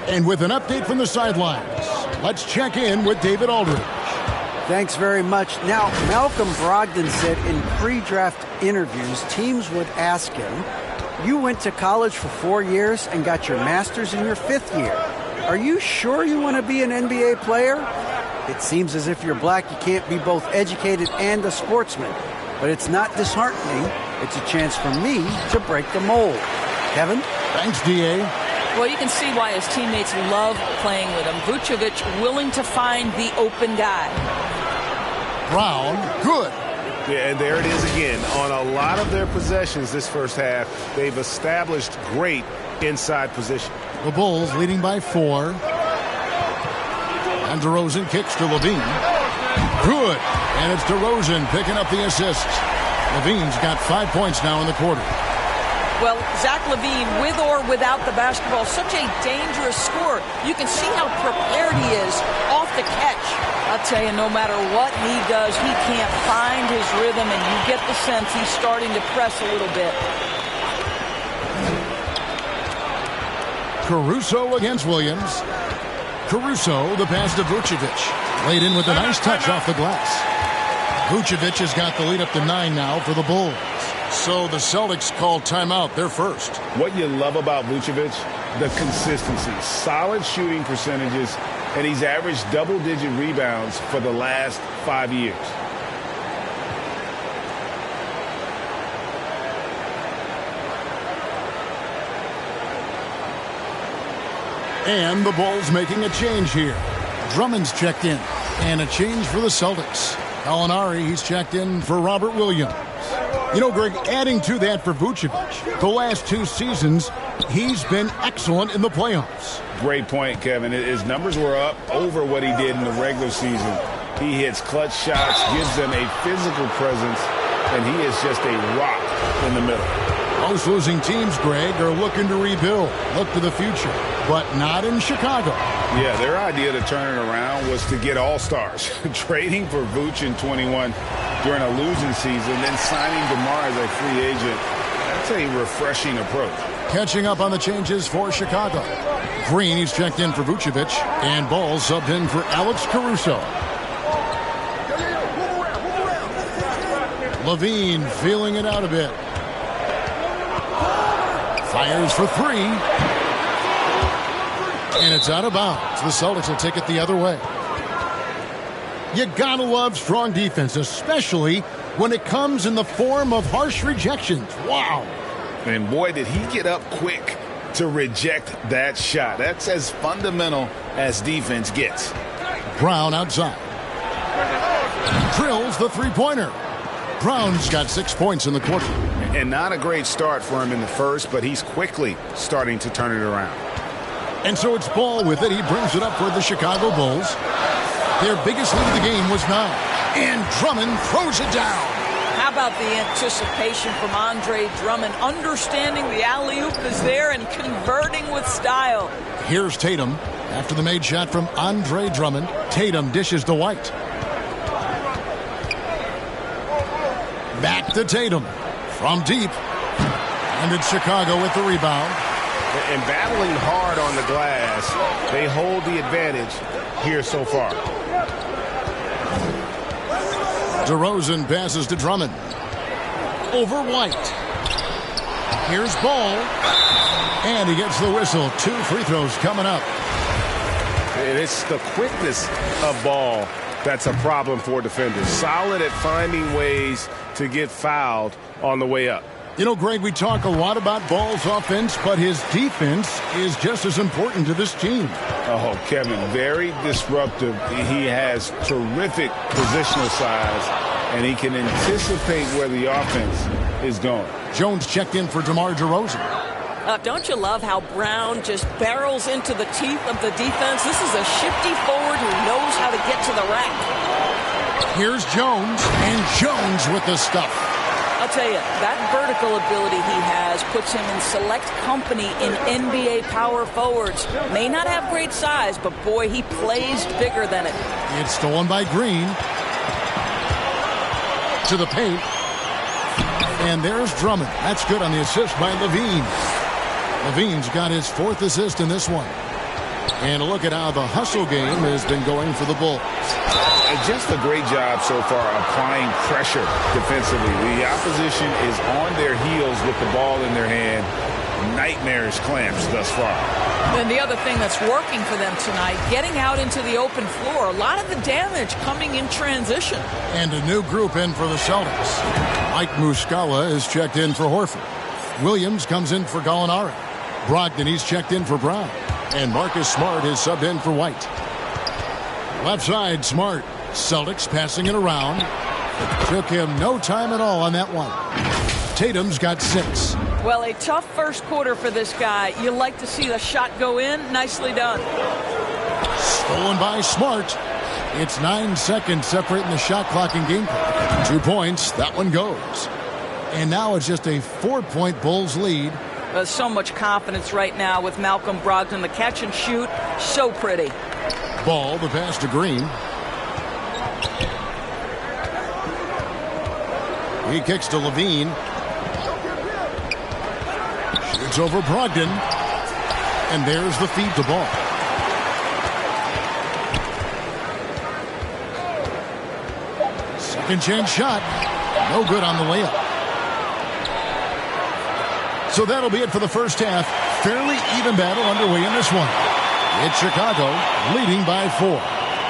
And with an update from the sidelines, let's check in with David Aldridge. Thanks very much. Now, Malcolm Brogdon said in pre-draft interviews, teams would ask him, you went to college for 4 years and got your master's in your 5th year. Are you sure you want to be an NBA player? It seems as if you're black, you can't be both educated and a sportsman. But it's not disheartening. It's a chance for me to break the mold. Kevin? Thanks, D.A. Well, you can see why his teammates love playing with him. Vucevic willing to find the open guy. Brown, good. Yeah, and there it is again. On a lot of their possessions this first half, they've established great inside position. The Bulls leading by 4. And DeRozan kicks to Levine. Good. And it's DeRozan picking up the assist. Levine's got 5 points now in the quarter. Well, Zach LaVine, with or without the basketball, such a dangerous scorer. You can see how prepared he is off the catch. I'll tell you, no matter what he does, he can't find his rhythm, and you get the sense he's starting to press a little bit. Caruso against Williams. Caruso, the pass to Vucevic. Laid in with a nice touch off the glass. Vucevic has got the lead up to 9 now for the Bulls. So the Celtics call timeout. They're first. What you love about Vucevic, the consistency, solid shooting percentages, and he's averaged double-digit rebounds for the last 5 years. And the Bulls making a change here. Drummond's checked in. And a change for the Celtics. Gallinari, he's checked in for Robert Williams. You know, Greg, adding to that for Vucevic, the last 2 seasons, he's been excellent in the playoffs. Great point, Kevin. His numbers were up over what he did in the regular season. He hits clutch shots, gives them a physical presence, and he is just a rock in the middle. Most losing teams, Greg, are looking to rebuild, look to the future, but not in Chicago. Yeah, their idea to turn it around was to get all-stars. Trading for Vooch in 21 during a losing season, then signing DeMar as a free agent. That's a refreshing approach. Catching up on the changes for Chicago. Green, he's checked in for Vucevic, and Ball subbed in for Alex Caruso. Levine feeling it out a bit. Fires for 3. And it's out of bounds. The Celtics will take it the other way. You gotta love strong defense, especially when it comes in the form of harsh rejections. Wow. And boy, did he get up quick to reject that shot. That's as fundamental as defense gets. Brown outside. Drills the three-pointer. Brown's got 6 points in the quarter. And not a great start for him in the first, but he's quickly starting to turn it around. And so it's Ball with it. He brings it up for the Chicago Bulls. Their biggest lead of the game was 9. And Drummond throws it down. How about the anticipation from Andre Drummond, understanding the alley-oop is there and converting with style. Here's Tatum. After the made shot from Andre Drummond, Tatum dishes to White. Back to Tatum. From deep. And it's Chicago with the rebound. And battling hard on the glass, they hold the advantage here so far. DeRozan passes to Drummond. Over White. Here's Ball. And he gets the whistle. 2 free throws coming up. And it's the quickness of Ball that's a problem for defenders. Solid at finding ways to get fouled on the way up. You know, Greg, we talk a lot about Ball's offense, but his defense is just as important to this team. Oh, Kevin, very disruptive. He has terrific positional size and he can anticipate where the offense is going. Jones checked in for DeMar DeRozan. Don't you love how Brown just barrels into the teeth of the defense? This is a shifty forward who knows how to get to the rack. Here's Jones, and Jones with the stuff. I'll tell you, that vertical ability he has puts him in select company in NBA power forwards. May not have great size, but boy, he plays bigger than it. It's stolen by Green. To the paint. And there's Drummond. That's good on the assist by Levine. Levine's got his 4th assist in this one. And a look at how the hustle game has been going for the Bulls. Just a great job so far applying pressure defensively. The opposition is on their heels with the ball in their hand. Nightmarish clamps thus far. And the other thing that's working for them tonight, getting out into the open floor. A lot of the damage coming in transition. And a new group in for the Celtics. Mike Muscala is checked in for Horford. Williams comes in for Gallinari. Brogdon, he's checked in for Brown. And Marcus Smart is subbed in for White. Left side, Smart. Celtics passing it around. Took him no time at all on that one. Tatum's got 6. Well, a tough first quarter for this guy. You like to see the shot go in. Nicely done. Stolen by Smart. It's 9 seconds separating the shot clock and game clock. 2 points. That one goes. And now it's just a 4-point Bulls lead. There's so much confidence right now with Malcolm Brogdon. The catch and shoot, so pretty. Ball, the pass to Green. He kicks to Levine. Shoots over Brogdon. And there's the feed to Ball. Second chance shot. No good on the layup. So that'll be it for the first half. Fairly even battle underway in this one. It's Chicago leading by 4.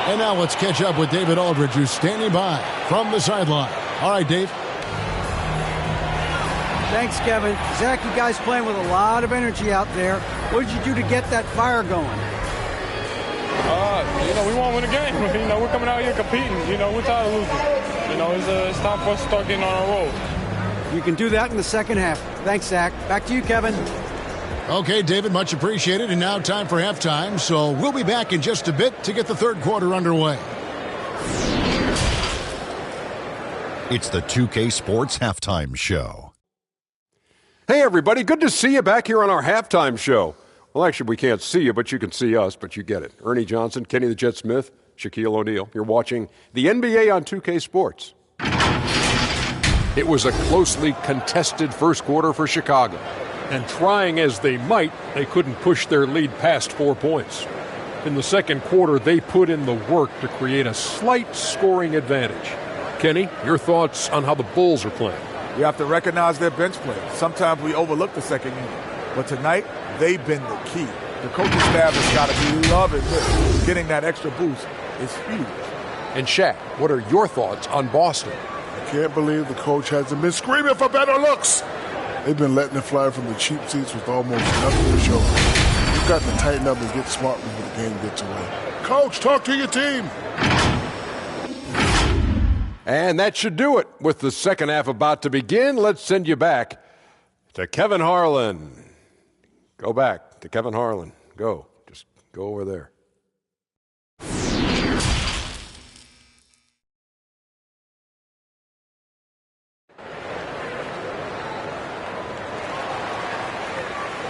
And now let's catch up with David Aldridge, who's standing by from the sideline. All right, Dave. Thanks, Kevin. Zach, you guys playing with a lot of energy out there. What did you do to get that fire going? We want to win a game. We're coming out here competing. We're tired of losing. It's time for us to start getting on our road. You can do that in the second half. Thanks, Zach. Back to you, Kevin. Okay, David, much appreciated. And now time for halftime. So we'll be back in just a bit to get the third quarter underway. It's the 2K Sports Halftime Show. Hey, everybody. Good to see you back here on our halftime show. Well, actually, we can't see you, but you can see us, but you get it. Ernie Johnson, Kenny the Jet Smith, Shaquille O'Neal. You're watching the NBA on 2K Sports. It was a closely contested first quarter for Chicago. And trying as they might, they couldn't push their lead past 4 points. In the second quarter, they put in the work to create a slight scoring advantage. Kenny, your thoughts on how the Bulls are playing? You have to recognize their bench players. Sometimes we overlook the second unit. But tonight, they've been the key. The coaching staff has got to be loving this. Getting that extra boost is huge. And Shaq, what are your thoughts on Boston? I can't believe the coach hasn't been screaming for better looks. They've been letting it fly from the cheap seats with almost nothing to show. You've got to tighten up and get smart before the game gets away. Coach, talk to your team. And that should do it. With the second half about to begin, let's send you back to Kevin Harlan. Go back to Kevin Harlan. Go. Just go over there.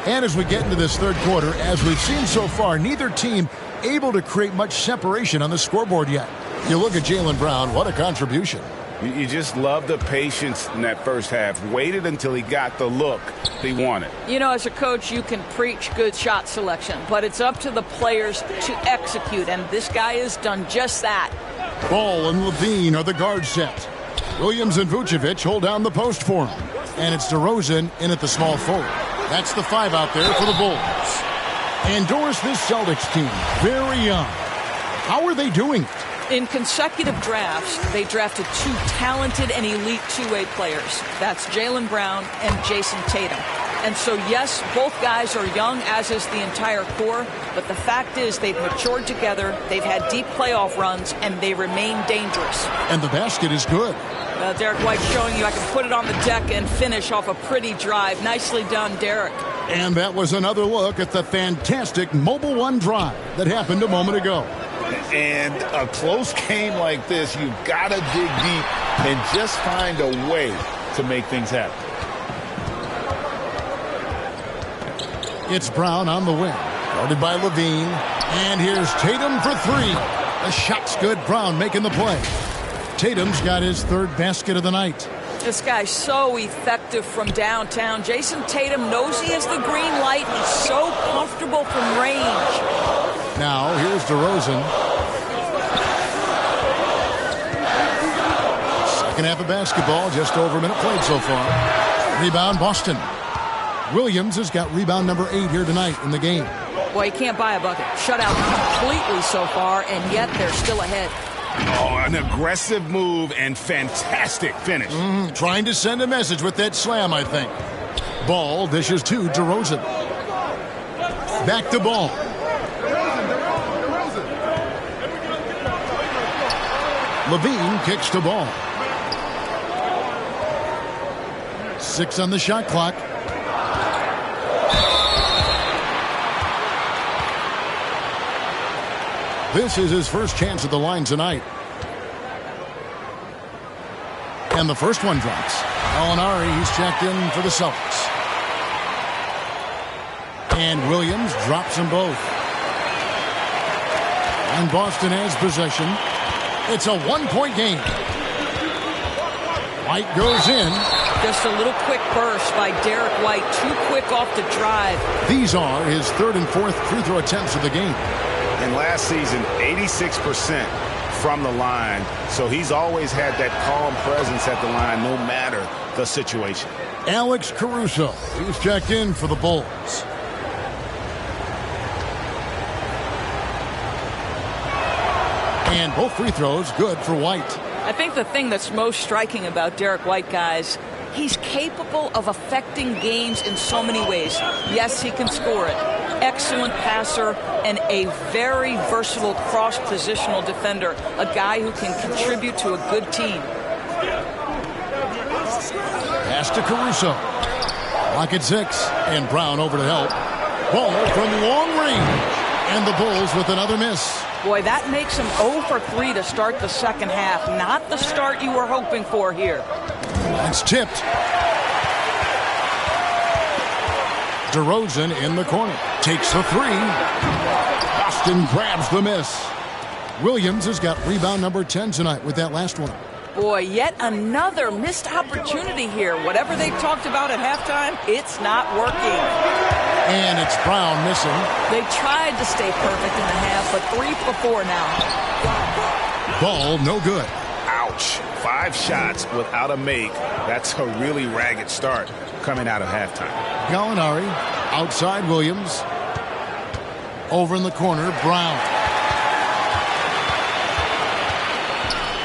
And as we get into this third quarter, as we've seen so far, neither team able to create much separation on the scoreboard yet. You look at Jaylen Brown, what a contribution. You just love the patience in that first half. Waited until he got the look he wanted. As a coach, you can preach good shot selection, but it's up to the players to execute, and this guy has done just that. Ball and Levine are the guard set. Williams and Vucevic hold down the post for him. And it's DeRozan in at the small forward. That's the 5 out there for the Bulls. And Doris, this Celtics team, very young. How are they doing it? In consecutive drafts, they drafted 2 talented and elite two-way players. That's Jaylen Brown and Jason Tatum. And so, yes, both guys are young, as is the entire core. But the fact is they've matured together, they've had deep playoff runs, and they remain dangerous. And the basket is good. Derek White showing you I can put it on the deck and finish off a pretty drive. Nicely done, Derek. And that was another look at the fantastic Mobile One drive that happened a moment ago. And a close game like this, you've got to dig deep and just find a way to make things happen. It's Brown on the wing, guarded by Levine. And here's Tatum for three. The shot's good. Brown making the play. Tatum's got his third basket of the night. This guy's so effective from downtown. Jason Tatum knows he has the green light. He's so comfortable from range. Now, here's DeRozan. Second half of basketball, just over a minute played so far. Rebound, Boston. Williams has got rebound number 8 here tonight in the game. Boy, you can't buy a bucket. Shut out completely so far, and yet they're still ahead. Oh, an aggressive move and fantastic finish. Trying to send a message with that slam, I think. Ball dishes to DeRozan. Back to Ball. Levine kicks to Ball. 6 on the shot clock. This is his first chance at the line tonight. And the first one drops. Gallinari, he's checked in for the Celtics. And Williams drops them both. And Boston has possession. It's a one-point game. White goes in. Just a little quick burst by Derek White. Too quick off the drive. These are his third and fourth free throw attempts of the game. And last season, 86% from the line. So he's always had that calm presence at the line no matter the situation. Alex Caruso, he's checked in for the Bulls. And both free throws good for White. I think the thing that's most striking about Derek White, guys, he's capable of affecting games in so many ways. Yes, he can score it. Excellent passer and a very versatile cross-positional defender. A guy who can contribute to a good team. Pass to Caruso. Clock at 6. And Brown over to help. Ball from long range. And the Bulls with another miss. Boy, that makes him 0 for 3 to start the second half. Not the start you were hoping for here. It's tipped. DeRozan in the corner. Takes the 3. Boston grabs the miss. Williams has got rebound number 10 tonight with that last one. Boy, yet another missed opportunity here. Whatever they talked about at halftime, it's not working. And it's Brown missing. They tried to stay perfect in the half, but 3 for 4 now. Ball no good. Ouch. 5 shots without a make. That's a really ragged start coming out of halftime. Gallinari outside Williams. Over in the corner, Brown.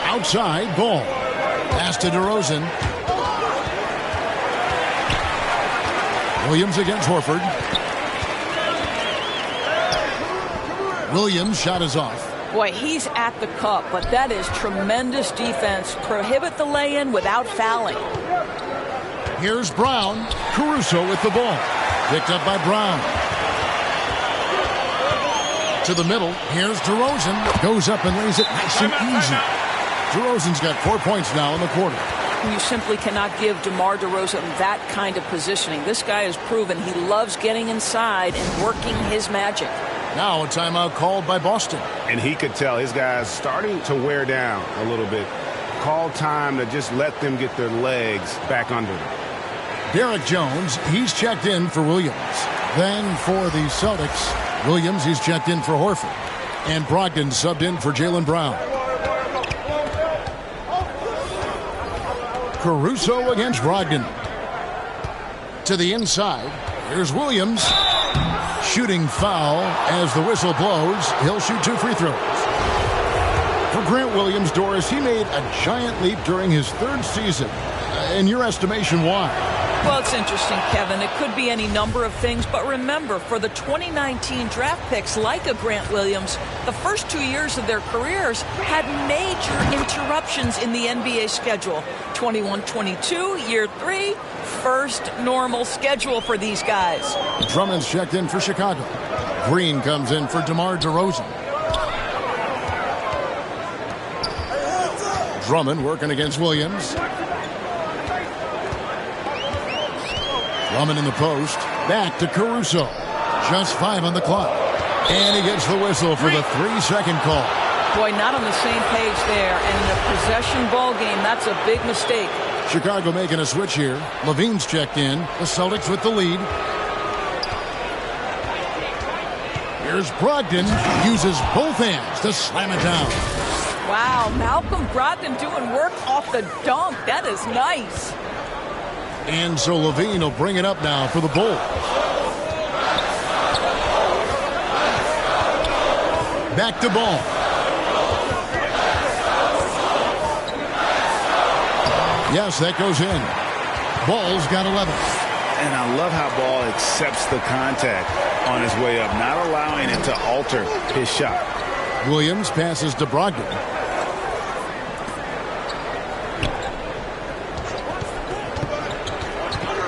Outside, Ball. Pass to DeRozan. Williams against Horford. Williams' shot is off. Boy, he's at the cup, but that is tremendous defense. Prohibit the lay-in without fouling. Here's Brown. Caruso with the ball. Picked up by Brown. To the middle. Here's DeRozan. Goes up and lays it nice and easy. DeRozan's got 4 points now in the quarter. You simply cannot give DeMar DeRozan that kind of positioning. This guy has proven he loves getting inside and working his magic. Now a timeout called by Boston. And he could tell his guys starting to wear down a little bit. Call time to just let them get their legs back under them. Derek Jones, he's checked in for Williams. Then for the Celtics, Williams, he's checked in for Horford. And Brogdon subbed in for Jaylen Brown. Caruso against Brogdon. To the inside. Here's Williams. Shooting foul as the whistle blows. He'll shoot 2 free throws. For Grant Williams, Doris, he made a giant leap during his 3rd season. In your estimation, why? Well, it's interesting, Kevin. It could be any number of things, but remember, for the 2019 draft picks like a Grant Williams, the first 2 years of their careers had major interruptions in the NBA schedule. 21-22, year 3, first normal schedule for these guys. Drummond's checked in for Chicago. Green comes in for DeMar DeRozan. Drummond working against Williams. Drummond in the post. Back to Caruso. Just 5 on the clock. And he gets the whistle for the 3-second call. Boy, not on the same page there. And in a possession ball game, that's a big mistake. Chicago making a switch here. Levine's checked in. The Celtics with the lead. Here's Brogdon. Uses both hands to slam it down. Wow, Malcolm Brogdon doing work off the dunk. That is nice. And so Levine will bring it up now for the Bulls. Back to Ball. Yes, that goes in. Ball's got 11. And I love how Ball accepts the contact on his way up, not allowing it to alter his shot. Williams passes to Brogdon.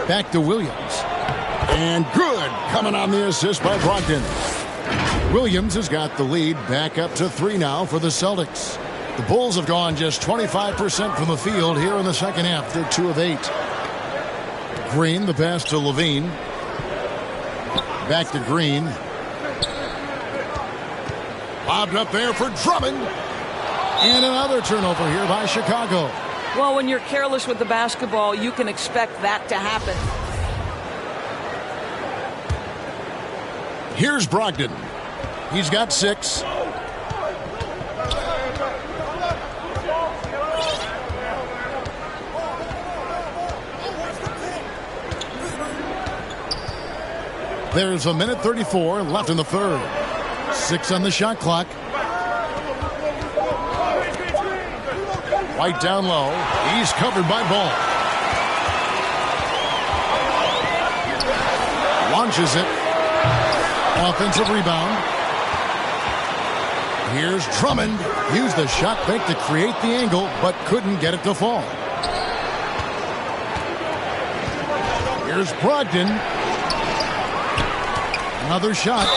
Back to Williams. And good coming on the assist by Brogdon. Williams has got the lead back up to 3 now for the Celtics. The Bulls have gone just 25% from the field here in the second half. They're 2 of 8. Green, the pass to Levine. Back to Green. Lobbed up there for Drummond. And another turnover here by Chicago. Well, when you're careless with the basketball, you can expect that to happen. Here's Brogdon. He's got 6. There's a minute 34 left in the third. 6 on the shot clock. White down low. He's covered by Ball. Launches it. Offensive rebound. Here's Drummond. Used the shot fake to create the angle, but couldn't get it to fall. Here's Brogdon. Another shot.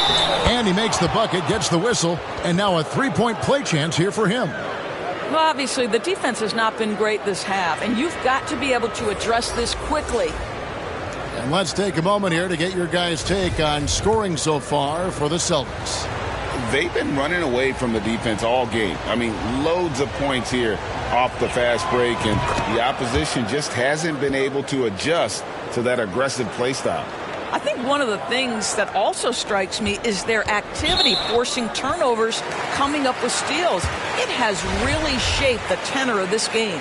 And he makes the bucket, gets the whistle, and now a 3-point play chance here for him. Well, obviously, the defense has not been great this half, and you've got to be able to address this quickly. And let's take a moment here to get your guys' take on scoring so far for the Celtics. They've been running away from the defense all game. I mean, loads of points here off the fast break, and the opposition just hasn't been able to adjust to that aggressive play style. I think one of the things that also strikes me is their activity, forcing turnovers, coming up with steals. It has really shaped the tenor of this game.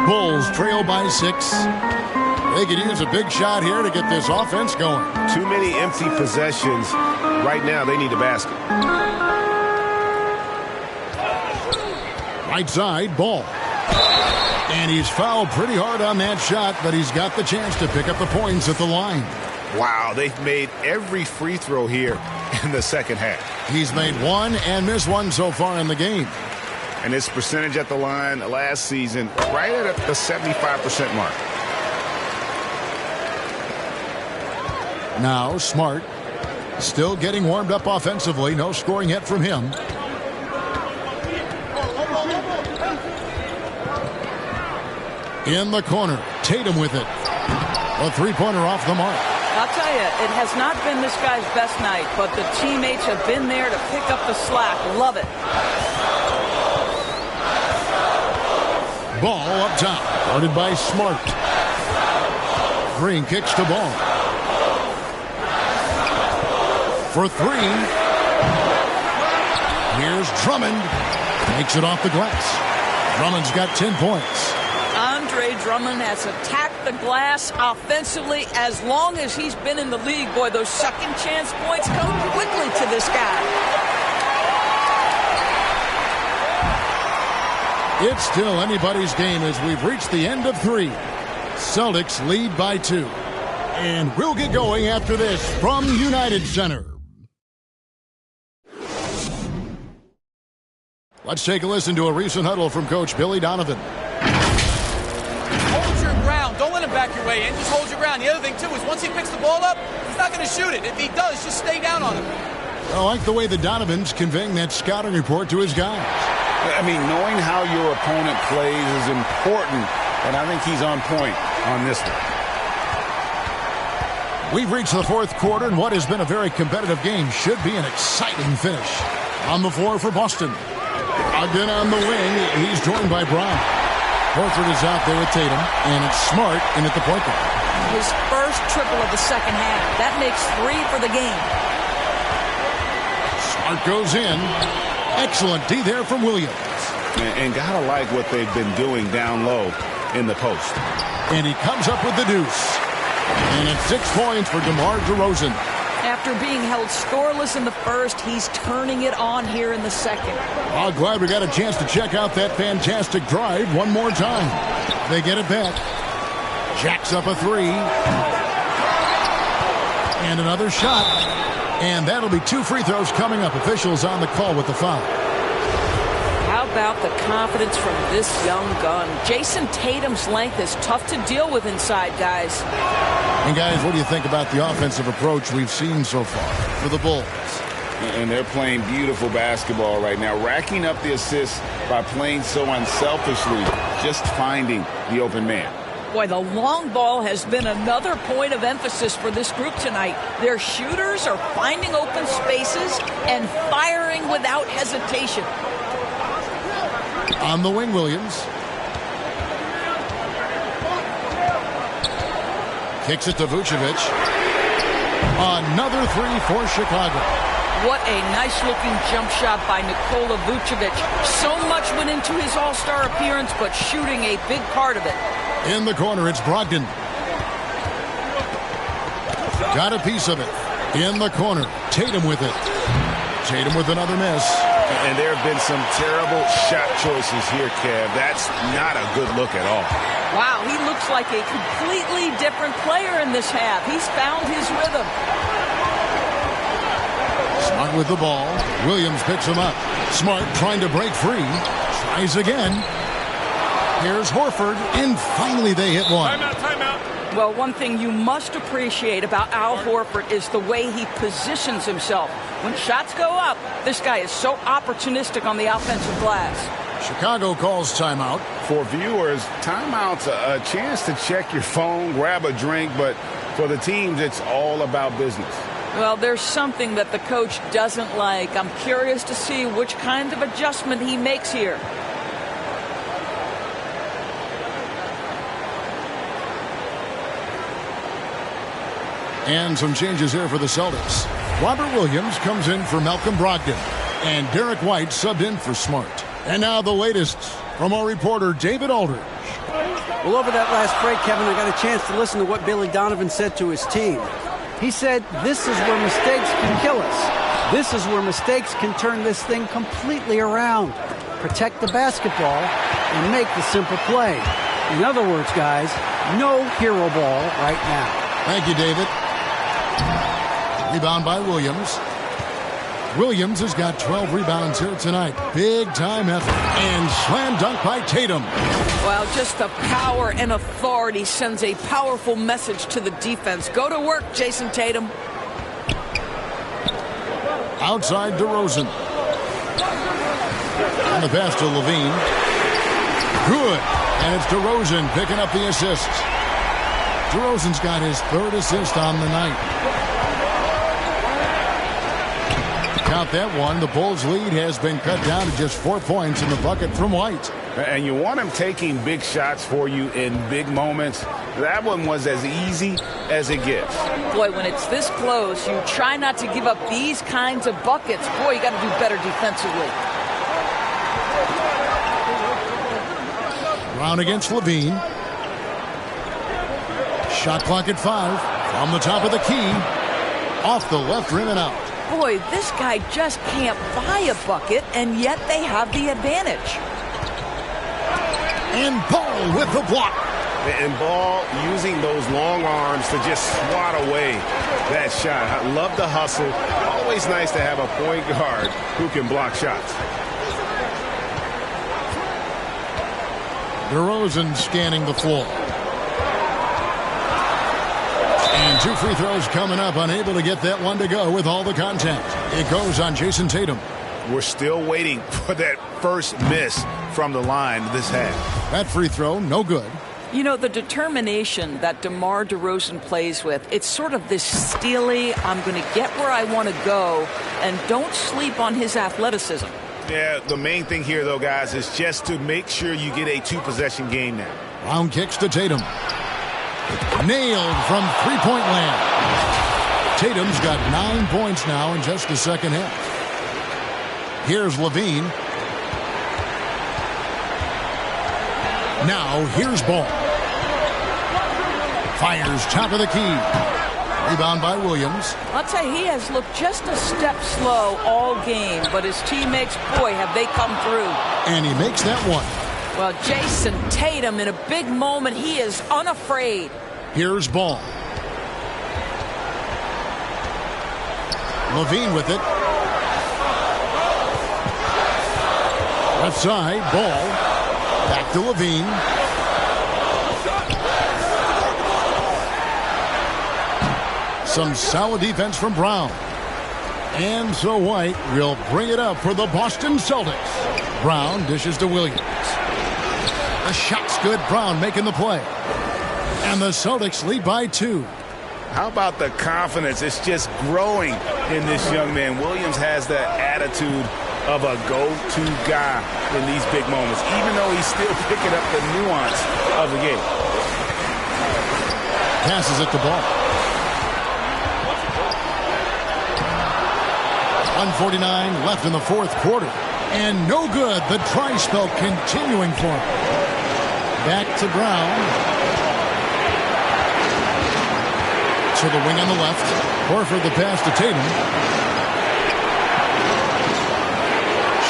Bulls trail by 6. They could use a big shot here to get this offense going. Too many empty possessions. Right now, they need a basket. Right side, Ball. And he's fouled pretty hard on that shot, but he's got the chance to pick up the points at the line. Wow, they've made every free throw here in the second half. He's made 1 and missed 1 so far in the game. And his percentage at the line last season, right at the 75% mark. Now Smart, still getting warmed up offensively. No scoring yet from him. In the corner, Tatum with it. A 3-pointer off the mark. I'll tell you, it has not been this guy's best night, but the teammates have been there to pick up the slack. Love it. Ball up top, guarded by Smart. Green kicks to Ball. For 3. Here's Drummond. Makes it off the glass. Drummond's got 10 points. Andre Drummond has attacked the glass offensively as long as he's been in the league. Boy, those second chance points come quickly to this guy. It's still anybody's game as we've reached the end of 3. Celtics lead by 2. And we'll get going after this from United Center. Let's take a listen to a recent huddle from Coach Billy Donovan. Hold your ground. Don't let him back your way in. Just hold your ground. The other thing, too, is once he picks the ball up, he's not going to shoot it. If he does, just stay down on him. I like the way the Donovan's conveying that scouting report to his guys. I mean, knowing how your opponent plays is important, and I think he's on point on this one. We've reached the 4th quarter, and what has been a very competitive game should be an exciting finish. On the floor for Boston. Again on the wing, he's joined by Brown. Horford is out there with Tatum, and it's Smart in at the point guard. His first triple of the second half. That makes 3 for the game. Smart goes in. Excellent D there from Williams. And gotta like what they've been doing down low in the post. And he comes up with the deuce. And it's 6 points for DeMar DeRozan. After being held scoreless in the first, he's turning it on here in the second. I'm glad we got a chance to check out that fantastic drive one more time. They get it back. Jacks up a 3. And another shot. And that'll be 2 free throws coming up. Officials on the call with the foul. How about the confidence from this young gun? Jason Tatum's length is tough to deal with inside, guys. And guys, what do you think about the offensive approach we've seen so far for the Bulls? And they're playing beautiful basketball right now, racking up the assists by playing so unselfishly, just finding the open man. Boy, the long ball has been another point of emphasis for this group tonight. Their shooters are finding open spaces and firing without hesitation. On the wing, Williams. Kicks it to Vucevic. Another 3 for Chicago. What a nice-looking jump shot by Nikola Vucevic. So much went into his all-star appearance, but shooting a big part of it. In the corner, it's Brogdon. Got a piece of it. In the corner, Tatum with it. Tatum with another miss. And there have been some terrible shot choices here, Kev. That's not a good look at all. Wow, he looks like a completely different player in this half. He's found his rhythm. Smart with the ball. Williams picks him up. Smart trying to break free. Tries again. Here's Horford, and finally they hit one. Timeout. Well, one thing you must appreciate about Al Horford is the way he positions himself. When shots go up, this guy is so opportunistic on the offensive glass. Chicago calls timeout. For viewers, timeout's a chance to check your phone, grab a drink, but for the teams, it's all about business. Well, there's something that the coach doesn't like. I'm curious to see which kind of adjustment he makes here. And some changes here for the Celtics. Robert Williams comes in for Malcolm Brogdon. And Derek White subbed in for Smart. And now the latest from our reporter, David Aldridge. Well, over that last break, Kevin, I got a chance to listen to what Billy Donovan said to his team. He said, this is where mistakes can kill us. This is where mistakes can turn this thing completely around. Protect the basketball and make the simple play. In other words, guys, no hero ball right now. Thank you, David. Rebound by Williams. Williams has got 12 rebounds here tonight. Big time effort. And slam dunk by Tatum. Well, just the power and authority sends a powerful message to the defense. Go to work, Jason Tatum. Outside DeRozan. And the pass to Levine. Good. And it's DeRozan picking up the assist. DeRozan's got his 3rd assist on the night. Count that one. The Bulls' lead has been cut down to just 4 points in the bucket from White. And you want him taking big shots for you in big moments. That one was as easy as it gets. Boy, when it's this close, you try not to give up these kinds of buckets. Boy, you got to do better defensively. Brown against Levine. Shot clock at 5. From the top of the key. Off the left rim and out. Boy, this guy just can't buy a bucket, and yet they have the advantage. And Ball with the block. And Ball using those long arms to just swat away that shot. I love the hustle. Always nice to have a point guard who can block shots. DeRozan scanning the floor. And 2 free throws coming up, unable to get that one to go with all the contact. It goes on Jason Tatum. We're still waiting for that first miss from the line this half. That free throw, no good. You know, the determination that DeMar DeRozan plays with, it's sort of this steely, I'm going to get where I want to go, and don't sleep on his athleticism. Yeah, the main thing here, though, guys, is just to make sure you get a 2-possession game now. Round kicks to Tatum. Nailed from three-point land. Tatum's got 9 points now in just the second half. Here's Levine. Now here's Ball. Fires top of the key. Rebound by Williams. I'll tell you, he has looked just a step slow all game, but his teammates, boy, have they come through. And he makes that one. Well, Jason Tatum, in a big moment, he is unafraid. Here's Ball. Levine with it. Left side, Ball. Back to Levine. Some solid defense from Brown. And so White will bring it up for the Boston Celtics. Brown dishes to Williams. The shot's good. Brown making the play. And the Celtics lead by 2. How about the confidence? It's just growing in this young man. Williams has that attitude of a go-to guy in these big moments, even though he's still picking up the nuance of the game. Passes it to Ball. 1:49 left in the fourth quarter. And no good. The try spell continuing for him. Back to Brown. To the wing on the left. Horford the pass to Tatum.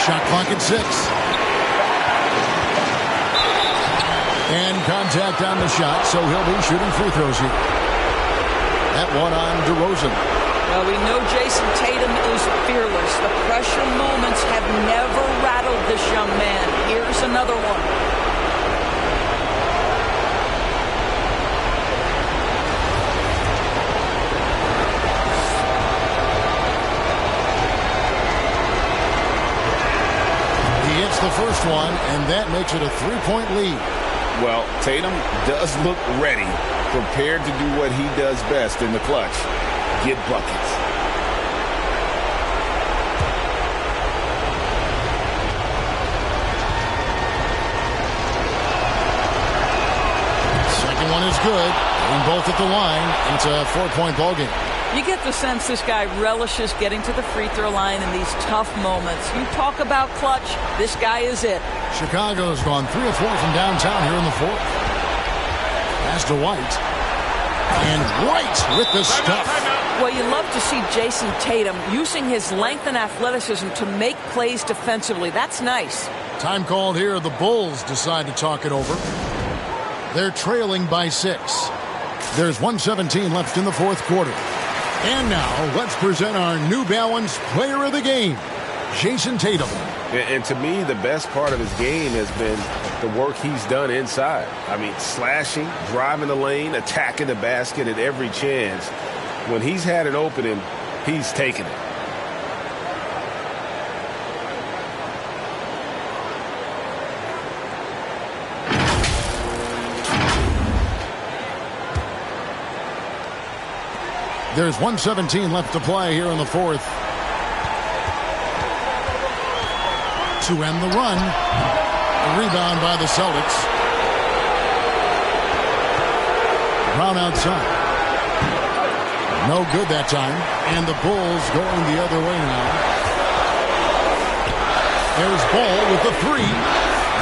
Shot clock at 6. And contact on the shot, so he'll be shooting free throws here. That one on DeRozan. Well, we know Jason Tatum is fearless. The pressure moments have never rattled this young man. Here's another one. He hits the first one, and that makes it a 3-point lead. Well, Tatum does look ready, prepared to do what he does best in the clutch. Get buckets. Second one is good. And both at the line. It's a 4-point ball game. You get the sense this guy relishes getting to the free throw line in these tough moments. You talk about clutch, this guy is it. Chicago's gone 3 of 4 from downtown here in the fourth. Pass to White. And White with the stuff. Well, you love to see Jason Tatum using his length and athleticism to make plays defensively. That's nice. Time called here. The Bulls decide to talk it over. They're trailing by 6. There's 1:17 left in the fourth quarter. And now, let's present our New Balance Player of the Game, Jason Tatum. And to me, the best part of his game has been the work he's done inside. I mean, slashing, driving the lane, attacking the basket at every chance. When he's had an opening, he's taken it. There's 1:17 left to play here in the fourth. To end the run. A rebound by the Celtics. Brown outside. No good that time. And the Bulls going the other way now. There's Ball with the 3.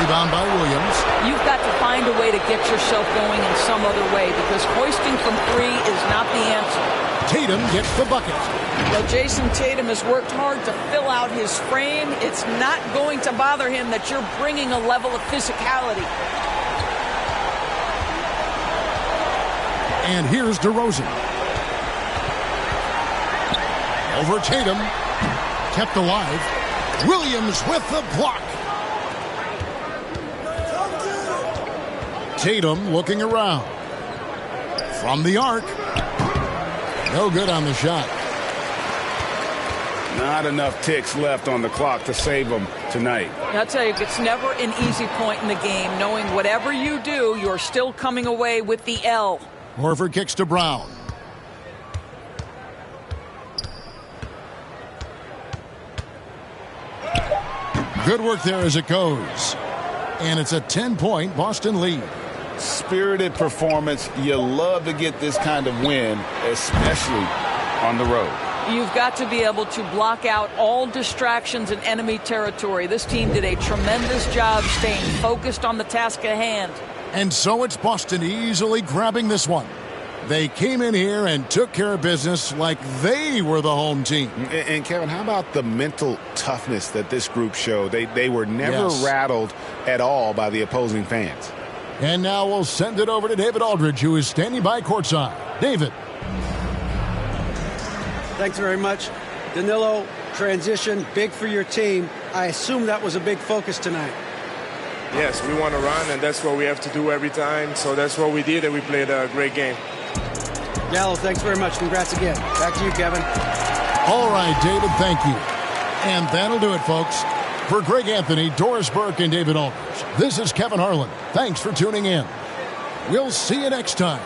Rebound by Williams. You've got to find a way to get yourself going in some other way because hoisting from 3 is not the answer. Tatum gets the bucket. Well, Jason Tatum has worked hard to fill out his frame. It's not going to bother him that you're bringing a level of physicality. And here's DeRozan. Over Tatum. Kept alive. Williams with the block. Tatum looking around. From the arc. No good on the shot. Not enough ticks left on the clock to save them tonight. I'll tell you, it's never an easy point in the game, knowing whatever you do, you're still coming away with the L. Horford kicks to Brown. Good work there as it goes. And it's a 10-point Boston lead. Spirited performance. You love to get this kind of win, especially on the road. You've got to be able to block out all distractions in enemy territory. This team did a tremendous job staying focused on the task at hand. And so it's Boston easily grabbing this one. They came in here and took care of business like they were the home team. And Kevin, how about the mental toughness that this group showed? They were never rattled at all by the opposing fans. And now we'll send it over to David Aldridge, who is standing by courtside. David. Thanks very much. Danilo, transition, big for your team. I assume that was a big focus tonight. Yes, we want to run, and that's what we have to do every time. So that's what we did, and we played a great game. Gallo, thanks very much. Congrats again. Back to you, Kevin. All right, David, thank you. And that'll do it, folks. For Greg Anthony, Doris Burke, and David Aldridge, this is Kevin Harlan. Thanks for tuning in. We'll see you next time